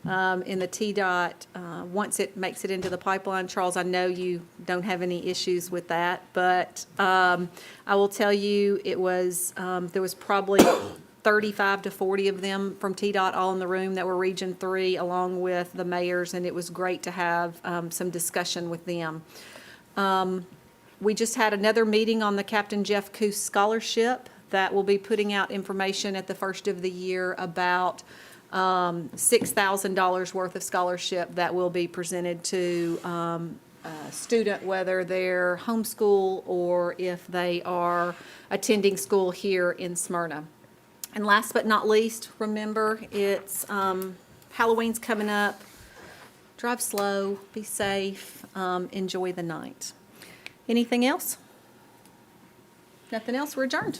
in the TDOT once it makes it into the pipeline. Charles, I know you don't have any issues with that, but I will tell you it was there was probably 35 to 40 of them from TDOT all in the room that were Region 3 along with the mayors, and it was great to have some discussion with them. We just had another meeting on the Captain Jeff Coos Scholarship that will be putting out information at the first of the year about $6,000 worth of scholarship that will be presented to a student, whether they're homeschool or if they are attending school here in Smyrna. And last but not least, remember, it's Halloween's coming up. Drive slow, be safe, enjoy the night. Anything else? Nothing else, we're adjourned.